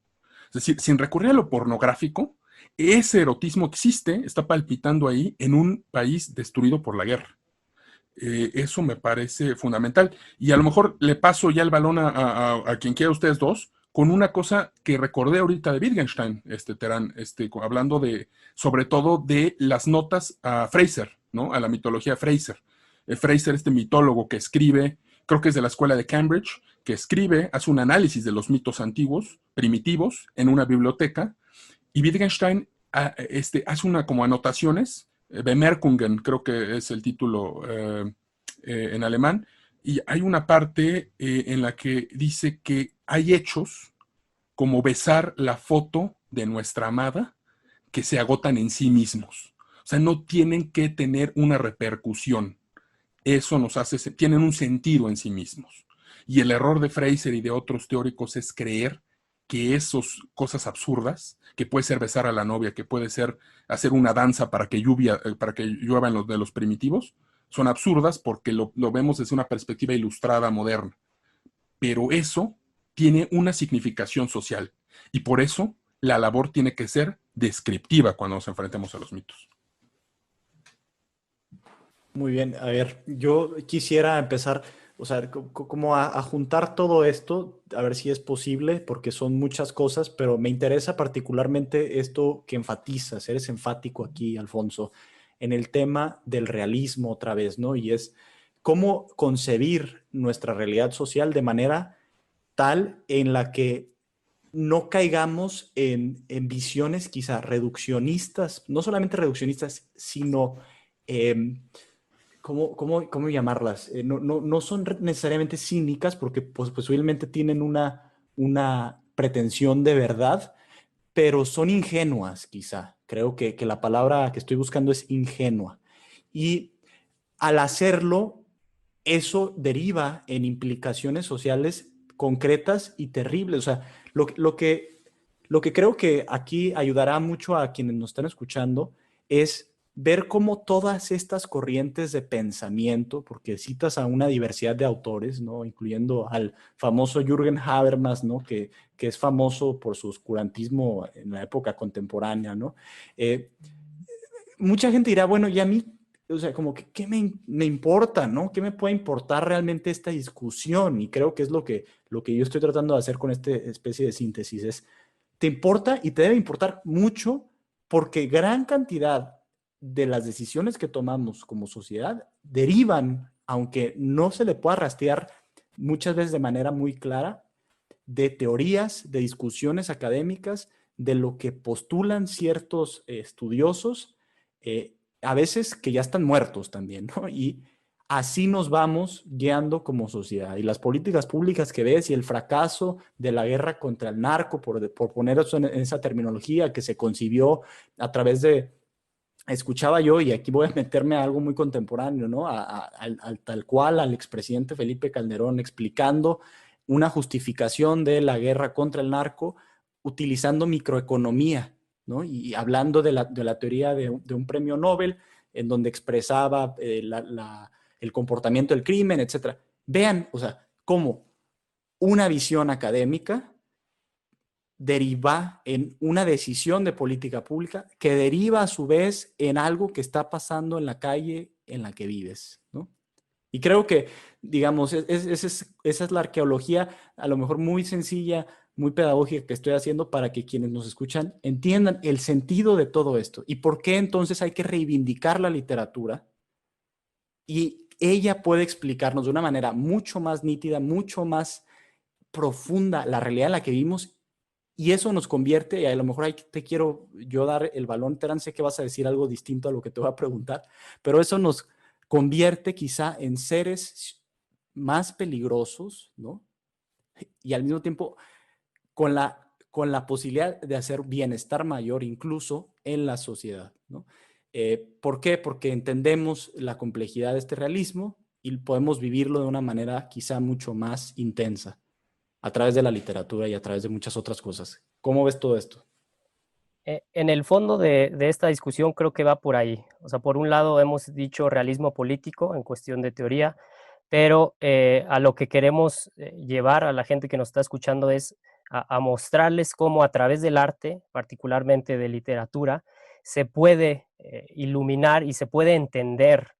Es decir, sin recurrir a lo pornográfico, ese erotismo existe, está palpitando ahí en un país destruido por la guerra. Eso me parece fundamental. Y a lo mejor le paso ya el balón a quien quiera ustedes dos, con una cosa que recordé ahorita de Wittgenstein, Terán, hablando sobre todo de las notas a Fraser, ¿no? A la mitología Fraser. Fraser, este mitólogo que escribe, creo que es de la escuela de Cambridge, que escribe, hace un análisis de los mitos antiguos, primitivos, en una biblioteca, y Wittgenstein hace como anotaciones, Bemerkungen, creo que es el título en alemán, y hay una parte en la que dice que hay hechos como besar la foto de nuestra amada que se agotan en sí mismos. O sea, no tienen que tener una repercusión. Eso tienen un sentido en sí mismos. Y el error de Fraser y de otros teóricos es creer que esas cosas absurdas, que puede ser besar a la novia, que puede ser hacer una danza para que llueva en de los primitivos, son absurdas porque lo vemos desde una perspectiva ilustrada moderna. pero eso tiene una significación social y por eso la labor tiene que ser descriptiva cuando nos enfrentemos a los mitos. Muy bien, a ver, yo quisiera empezar, o sea, como a juntar todo esto, a ver si es posible, porque son muchas cosas, pero me interesa particularmente esto que enfatizas, eres enfático aquí, Alfonso, en el tema del realismo otra vez, ¿no? Y es cómo concebir nuestra realidad social de manera tal en la que no caigamos en visiones quizá reduccionistas, no solamente reduccionistas, sino... ¿cómo llamarlas? No son necesariamente cínicas porque pues, posiblemente tienen una pretensión de verdad, pero son ingenuas quizá. Creo que la palabra que estoy buscando es ingenua. Y al hacerlo, eso deriva en implicaciones sociales concretas y terribles. O sea, lo que creo que aquí ayudará mucho a quienes nos están escuchando es ver cómo todas estas corrientes de pensamiento, porque citas a una diversidad de autores, ¿no? Incluyendo al famoso Jürgen Habermas, ¿no? Que es famoso por su oscurantismo en la época contemporánea, ¿no? Eh, Mucha gente dirá, bueno, y a mí, o sea, como que, ¿qué me importa, no? ¿Qué me puede importar realmente esta discusión? Y creo que es lo que yo estoy tratando de hacer con esta especie de síntesis, es, te importa y te debe importar mucho porque gran cantidad de las decisiones que tomamos como sociedad derivan, aunque no se le pueda rastrear muchas veces de manera muy clara, de teorías, de discusiones académicas, de lo que postulan ciertos estudiosos, a veces que ya están muertos también, ¿no? Y así nos vamos guiando como sociedad. Y las políticas públicas que ves y el fracaso de la guerra contra el narco, por poner eso en esa terminología que se concibió a través de, escuchaba yo, y aquí voy a meterme a algo muy contemporáneo, ¿no? Al tal cual al expresidente Felipe Calderón explicando una justificación de la guerra contra el narco utilizando microeconomía, ¿no? Y hablando de la teoría de un premio Nobel en donde expresaba el comportamiento del crimen, etcétera. Vean, o sea, cómo una visión académica deriva en una decisión de política pública que deriva a su vez en algo que está pasando en la calle en la que vives, ¿no? Y creo que, digamos, esa es la arqueología, a lo mejor muy sencilla, muy pedagógica que estoy haciendo para que quienes nos escuchan entiendan el sentido de todo esto y por qué entonces hay que reivindicar la literatura y ella puede explicarnos de una manera mucho más nítida, mucho más profunda la realidad en la que vivimos y eso nos convierte, y a lo mejor ahí te quiero yo dar el balón, Terán, sé que vas a decir algo distinto a lo que te voy a preguntar, pero eso nos convierte quizá en seres más peligrosos, ¿no? Y al mismo tiempo con la posibilidad de hacer bienestar mayor incluso en la sociedad, ¿no? ¿Por qué? Porque entendemos la complejidad de este realismo y podemos vivirlo de una manera quizá mucho más intensa a través de la literatura y a través de muchas otras cosas. ¿Cómo ves todo esto? En el fondo de esta discusión creo que va por ahí. O sea, por un lado hemos dicho realismo político en cuestión de teoría, pero a lo que queremos llevar a la gente que nos está escuchando es a mostrarles cómo a través del arte, particularmente de literatura, se puede iluminar y se puede entender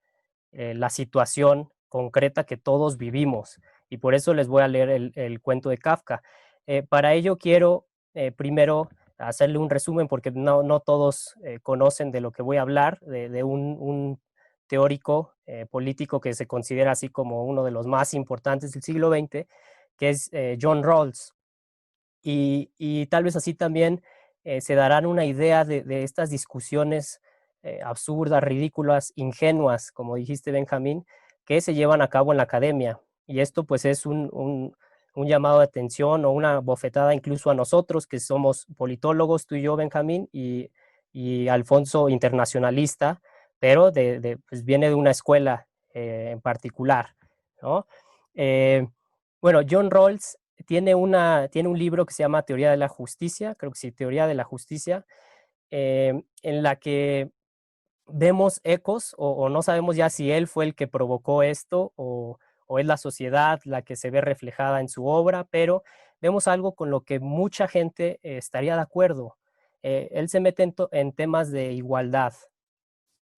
la situación concreta que todos vivimos. Y por eso les voy a leer el cuento de Kafka. Para ello quiero primero hacerle un resumen porque no todos conocen de lo que voy a hablar, de un teórico político que se considera así como uno de los más importantes del siglo XX, que es John Rawls. Y tal vez así también se darán una idea de estas discusiones absurdas, ridículas, ingenuas, como dijiste, Benjamín, que se llevan a cabo en la academia. Y esto pues es un llamado de atención o una bofetada incluso a nosotros, que somos politólogos, tú y yo, Benjamín, y Alfonso internacionalista, pero pues viene de una escuela en particular, ¿no? Eh, bueno, John Rawls tiene un libro que se llama Teoría de la Justicia, creo que sí, Teoría de la Justicia, en la que vemos ecos o no sabemos ya si él fue el que provocó esto o o es la sociedad la que se ve reflejada en su obra, pero vemos algo con lo que mucha gente estaría de acuerdo. Él se mete en temas de igualdad.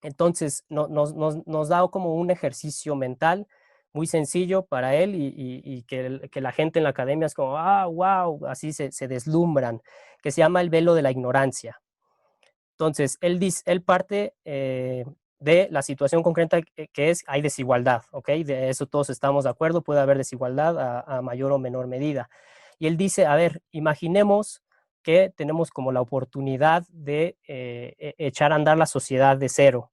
Entonces, nos da como un ejercicio mental muy sencillo para él y que la gente en la academia es como, ah, wow, así se deslumbran, que se llama el velo de la ignorancia. Entonces, él parte de la situación concreta que es, hay desigualdad, ¿ok? De eso todos estamos de acuerdo, puede haber desigualdad a mayor o menor medida. Y él dice, a ver, imaginemos que tenemos como la oportunidad de echar a andar la sociedad de cero,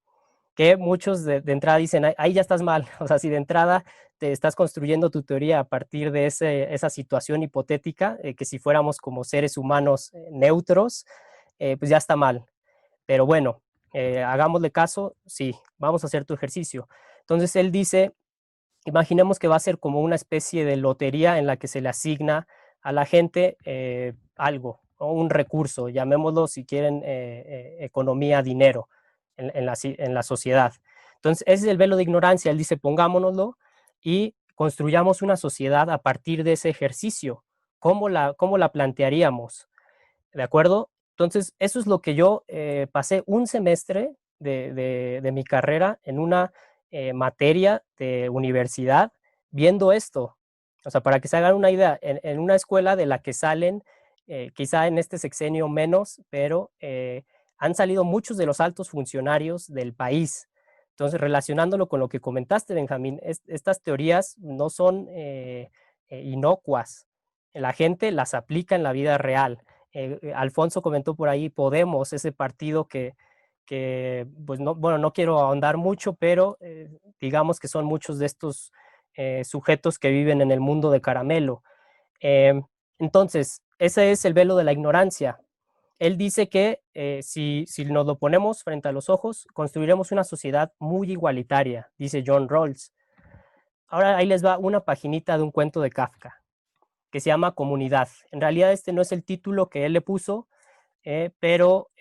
que muchos de entrada dicen, ahí ya estás mal, o sea, si de entrada te estás construyendo tu teoría a partir de esa situación hipotética, que si fuéramos como seres humanos neutros, pues ya está mal. Pero bueno, hagámosle caso, sí, vamos a hacer tu ejercicio. Entonces él dice, imaginemos que va a ser como una especie de lotería en la que se le asigna a la gente algo, o un recurso, llamémoslo si quieren economía, dinero en la sociedad. Entonces ese es el velo de ignorancia, él dice pongámonoslo y construyamos una sociedad a partir de ese ejercicio. ¿Cómo la plantearíamos? ¿De acuerdo? Entonces, eso es lo que yo pasé un semestre de mi carrera en una materia de universidad viendo esto. O sea, para que se hagan una idea, en una escuela de la que salen, quizá en este sexenio menos, pero han salido muchos de los altos funcionarios del país. Entonces, relacionándolo con lo que comentaste, Benjamín, estas teorías no son inocuas. La gente las aplica en la vida real. Alfonso comentó por ahí Podemos, ese partido que pues no, bueno, no quiero ahondar mucho, pero digamos que son muchos de estos sujetos que viven en el mundo de caramelo. Eh, entonces, ese es el velo de la ignorancia. Él dice que si nos lo ponemos frente a los ojos, construiremos una sociedad muy igualitaria, dice John Rawls. Ahora ahí les va una paginita de un cuento de Kafka que se llama Comunidad. En realidad este no es el título que él le puso, pero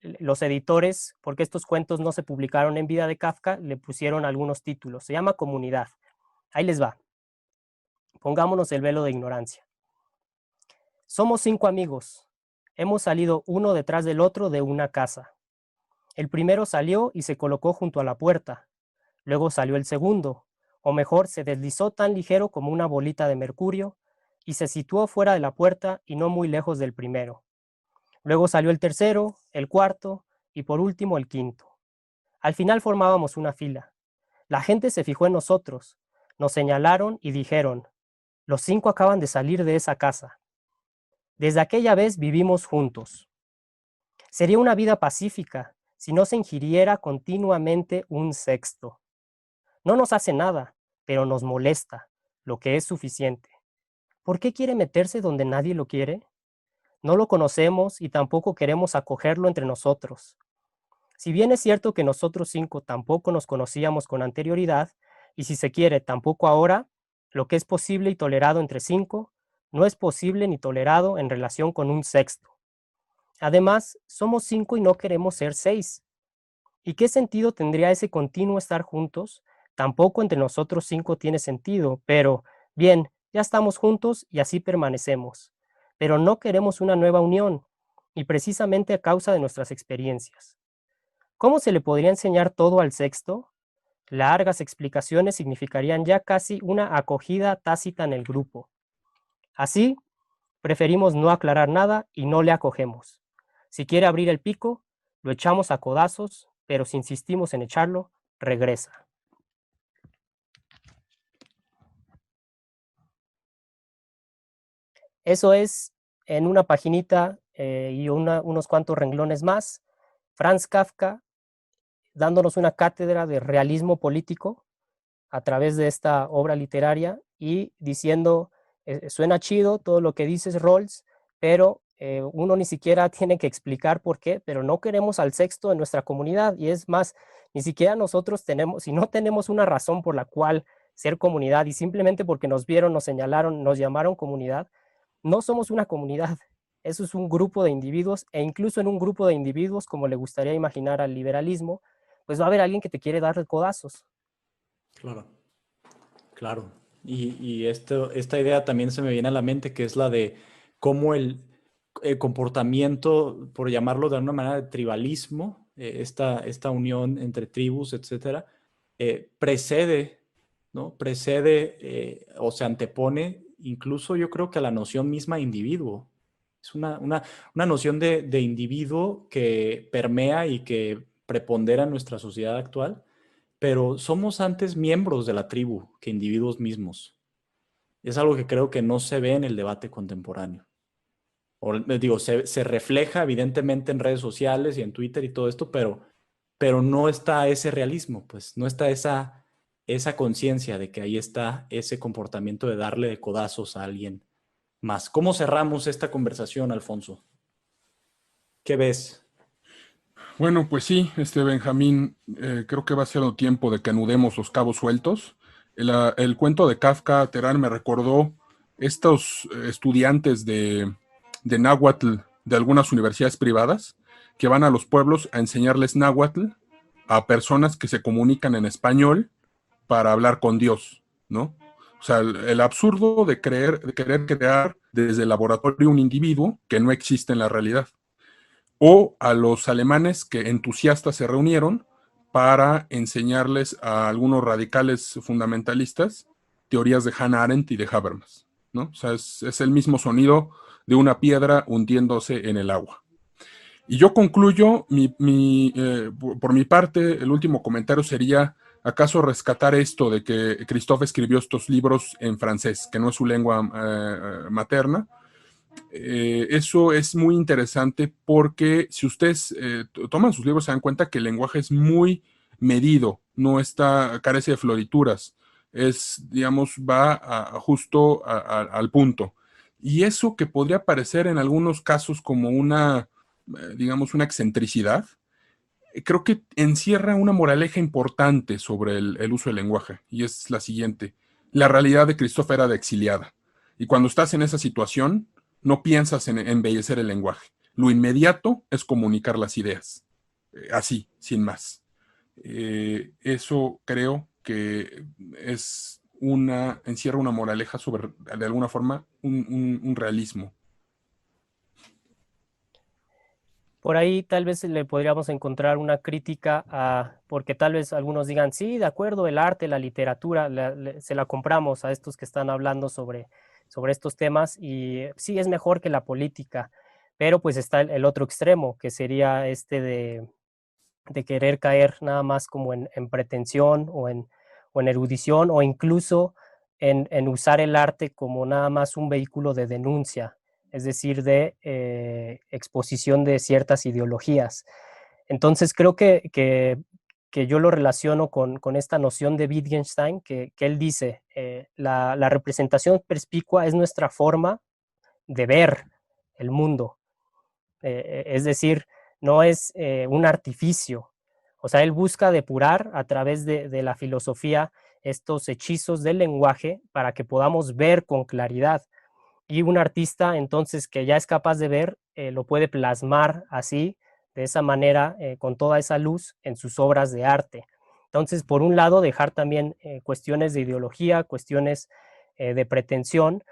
los editores, porque estos cuentos no se publicaron en vida de Kafka, le pusieron algunos títulos. Se llama Comunidad. Ahí les va. Pongámonos el velo de ignorancia. Somos 5 amigos. Hemos salido uno detrás del otro de una casa. El primero salió y se colocó junto a la puerta. Luego salió el segundo, o mejor, se deslizó tan ligero como una bolita de mercurio y se situó fuera de la puerta y no muy lejos del primero. Luego salió el tercero, el cuarto y por último el quinto. Al final formábamos una fila. La gente se fijó en nosotros, nos señalaron y dijeron, los 5 acaban de salir de esa casa. Desde aquella vez vivimos juntos. Sería una vida pacífica si no se ingiriera continuamente un sexto. No nos hace nada, pero nos molesta, lo que es suficiente. ¿Por qué quiere meterse donde nadie lo quiere? No lo conocemos y tampoco queremos acogerlo entre nosotros. Si bien es cierto que nosotros 5 tampoco nos conocíamos con anterioridad, y si se quiere tampoco ahora, lo que es posible y tolerado entre 5 no es posible ni tolerado en relación con un sexto. Además, somos 5 y no queremos ser 6. ¿Y qué sentido tendría ese continuo estar juntos? Tampoco entre nosotros 5 tiene sentido, pero bien, ya estamos juntos y así permanecemos. Pero no queremos una nueva unión, y precisamente a causa de nuestras experiencias. ¿Cómo se le podría enseñar todo al sexto? Largas explicaciones significarían ya casi una acogida tácita en el grupo. Así, preferimos no aclarar nada y no le acogemos. Si quiere abrir el pico, lo echamos a codazos, pero si insistimos en echarlo, regresa. Eso es en una paginita y unos cuantos renglones más. Franz Kafka dándonos una cátedra de realismo político a través de esta obra literaria y diciendo, suena chido todo lo que dices, Rawls, pero uno ni siquiera tiene que explicar por qué, pero no queremos al sexto en nuestra comunidad y es más, ni siquiera nosotros tenemos, si no tenemos una razón por la cual ser comunidad y simplemente porque nos vieron, nos señalaron, nos llamaron comunidad, no somos una comunidad. Eso es un grupo de individuos e incluso en un grupo de individuos, como le gustaría imaginar al liberalismo, pues va a haber alguien que te quiere dar codazos. Claro. Claro. Y esta idea también se me viene a la mente, que es la de cómo el comportamiento, por llamarlo de alguna manera, de tribalismo, esta unión entre tribus, etcétera, precede, ¿no? Precede o se antepone incluso yo creo que a la noción misma de individuo. Es una noción de individuo que permea y que prepondera en nuestra sociedad actual, pero somos antes miembros de la tribu que individuos mismos. Es algo que creo que no se ve en el debate contemporáneo. O, digo, se refleja evidentemente en redes sociales y en Twitter y todo esto, pero no está ese realismo, pues no está esa conciencia de que ahí está ese comportamiento de darle de codazos a alguien más. ¿Cómo cerramos esta conversación, Alfonso? ¿Qué ves? Bueno, pues sí, Benjamín, creo que va siendo tiempo de que anudemos los cabos sueltos. El cuento de Kafka, Terán, me recordó estos estudiantes de náhuatl de algunas universidades privadas que van a los pueblos a enseñarles náhuatl a personas que se comunican en español para hablar con Dios, ¿no? O sea, el absurdo de querer crear desde el laboratorio un individuo que no existe en la realidad, o a los alemanes que entusiastas se reunieron para enseñarles a algunos radicales fundamentalistas teorías de Hannah Arendt y de Habermas, ¿no? O sea, es el mismo sonido de una piedra hundiéndose en el agua. Y yo concluyo, por mi parte, el último comentario sería, ¿acaso rescatar esto de que Christophe escribió estos libros en francés, que no es su lengua materna? Eso es muy interesante porque si ustedes toman sus libros se dan cuenta que el lenguaje es muy medido, no carece de florituras, digamos, va justo al punto. Y eso que podría parecer en algunos casos como digamos, una excentricidad, creo que encierra una moraleja importante sobre el uso del lenguaje, y es la siguiente. La realidad de Christophe era de exiliada, y cuando estás en esa situación, no piensas en embellecer el lenguaje. Lo inmediato es comunicar las ideas, así, sin más. Eso creo que encierra una moraleja sobre, de alguna forma, un realismo. Por ahí tal vez le podríamos encontrar una crítica porque tal vez algunos digan, sí, de acuerdo, el arte, la literatura, se la compramos a estos que están hablando sobre estos temas y sí es mejor que la política, pero pues está el otro extremo, que sería este de querer caer nada más como en pretensión o en erudición o incluso en usar el arte como nada más un vehículo de denuncia, es decir, de exposición de ciertas ideologías. Entonces creo que yo lo relaciono con esta noción de Wittgenstein, que él dice, la representación perspicua es nuestra forma de ver el mundo, es decir, no es un artificio. O sea, él busca depurar a través de la filosofía estos hechizos del lenguaje para que podamos ver con claridad. Y un artista, entonces, que ya es capaz de ver, lo puede plasmar así, de esa manera, con toda esa luz en sus obras de arte. Entonces, por un lado, dejar también cuestiones de ideología, cuestiones de pretensión.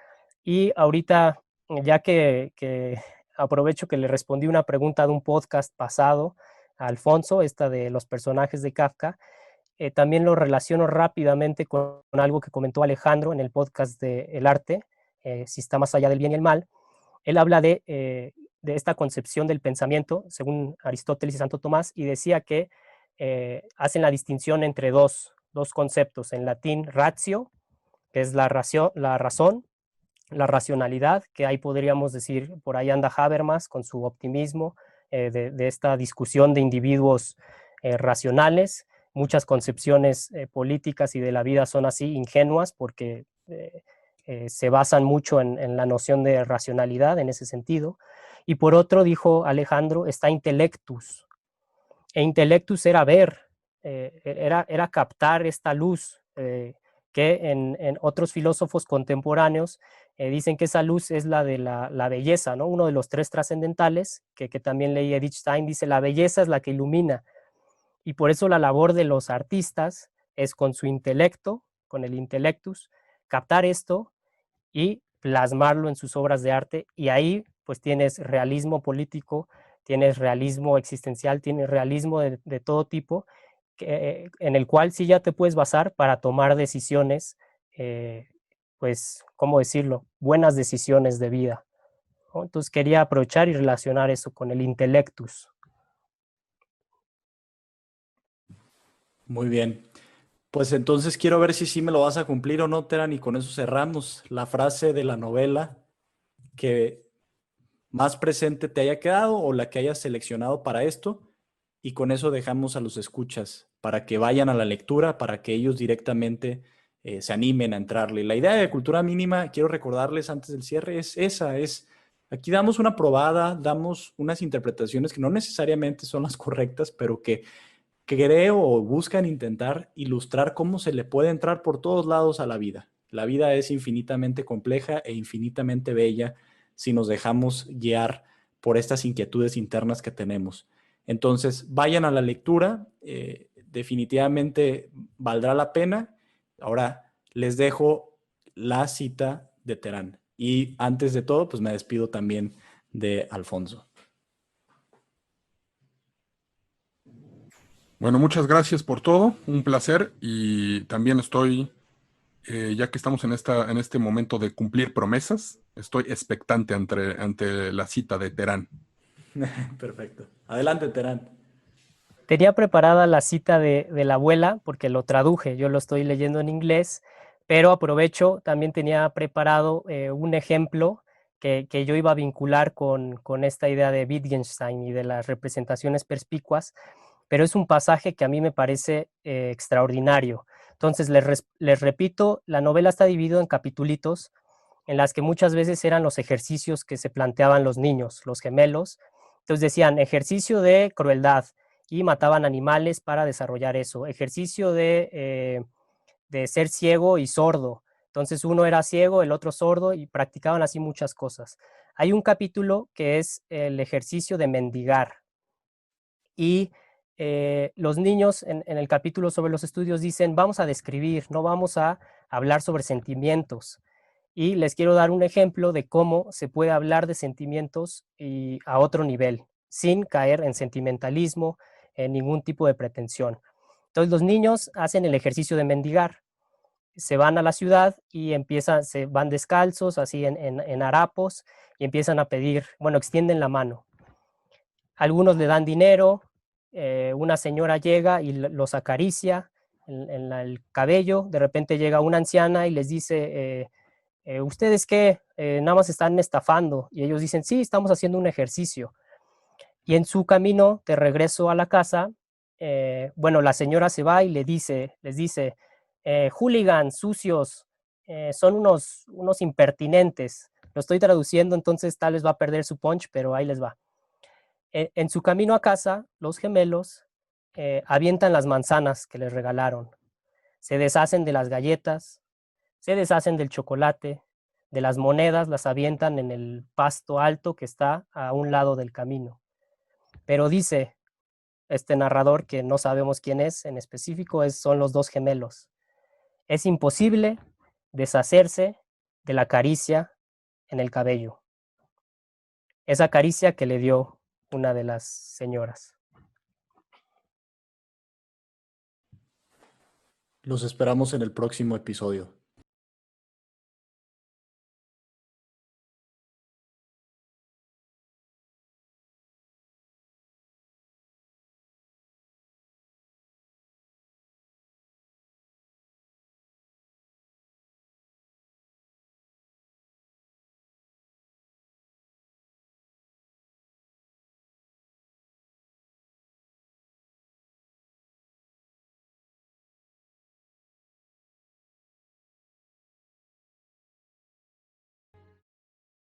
Y ahorita, ya que aprovecho que le respondí una pregunta de un podcast pasado a Alfonso, esta de los personajes de Kafka, también lo relaciono rápidamente con algo que comentó Alejandro en el podcast de El Arte, si está más allá del bien y el mal. Él habla de esta concepción del pensamiento, según Aristóteles y Santo Tomás, y decía que hacen la distinción entre dos conceptos, en latín ratio, que es la razón, la racionalidad, que ahí podríamos decir, por ahí anda Habermas con su optimismo de esta discusión de individuos racionales. Muchas concepciones políticas y de la vida son así ingenuas porque se basan mucho en la noción de racionalidad en ese sentido. Y por otro, dijo Alejandro, está intellectus. E intellectus era ver, era captar esta luz que en otros filósofos contemporáneos dicen que esa luz es la de la belleza, ¿no? Uno de los tres trascendentales, que también leí Edith Stein, dice, la belleza es la que ilumina. Y por eso la labor de los artistas es con su intelecto, con el intellectus, captar esto y plasmarlo en sus obras de arte, y ahí pues tienes realismo político, tienes realismo existencial, tienes realismo de todo tipo, en el cual sí ya te puedes basar para tomar decisiones, pues, ¿cómo decirlo? Buenas decisiones de vida, ¿no? Entonces quería aprovechar y relacionar eso con el intellectus. Muy bien. Pues entonces quiero ver si sí me lo vas a cumplir o no, Terán, y con eso cerramos la frase de la novela que más presente te haya quedado o la que hayas seleccionado para esto, y con eso dejamos a los escuchas para que vayan a la lectura, para que ellos directamente se animen a entrarle. La idea de cultura mínima, quiero recordarles antes del cierre, es esa, es aquí damos una probada, damos unas interpretaciones que no necesariamente son las correctas, pero que creo o buscan intentar ilustrar cómo se le puede entrar por todos lados a la vida. La vida es infinitamente compleja e infinitamente bella si nos dejamos guiar por estas inquietudes internas que tenemos. Entonces, vayan a la lectura, definitivamente valdrá la pena. Ahora les dejo la cita de Terán. Y antes de todo, pues me despido también de Alfonso. Bueno, muchas gracias por todo, un placer y también estoy, ya que estamos en este momento de cumplir promesas, estoy expectante ante la cita de Terán. Perfecto. Adelante, Terán. Tenía preparada la cita de la abuela porque lo traduje, yo lo estoy leyendo en inglés, pero aprovecho, también tenía preparado un ejemplo que yo iba a vincular con esta idea de Wittgenstein y de las representaciones perspicuas, pero es un pasaje que a mí me parece extraordinario. Entonces, les repito, la novela está dividida en capitulitos en las que muchas veces eran los ejercicios que se planteaban los niños, los gemelos. Entonces decían ejercicio de crueldad y mataban animales para desarrollar eso, ejercicio de ser ciego y sordo. Entonces uno era ciego, el otro sordo y practicaban así muchas cosas. Hay un capítulo que es el ejercicio de mendigar y los niños en el capítulo sobre los estudios dicen, vamos a describir, no vamos a hablar sobre sentimientos. Y les quiero dar un ejemplo de cómo se puede hablar de sentimientos y a otro nivel, sin caer en sentimentalismo, en ningún tipo de pretensión. Entonces los niños hacen el ejercicio de mendigar, se van a la ciudad y se van descalzos, así en harapos, y empiezan a pedir, bueno, extienden la mano. Algunos le dan dinero, una señora llega y los acaricia en el cabello, de repente llega una anciana y les dice, ¿ustedes qué? Nada más están estafando. Y ellos dicen, sí, estamos haciendo un ejercicio. Y en su camino de regreso a la casa, bueno, la señora se va y les dice, hooligans, sucios, son unos impertinentes. Lo estoy traduciendo, entonces tal vez va a perder su punch, pero ahí les va. En su camino a casa, los gemelos avientan las manzanas que les regalaron, se deshacen de las galletas, se deshacen del chocolate, de las monedas, las avientan en el pasto alto que está a un lado del camino. Pero dice este narrador, que no sabemos quién es en específico, son los dos gemelos. Es imposible deshacerse de la caricia en el cabello. Esa caricia que le dio una de las señoras. Los esperamos en el próximo episodio.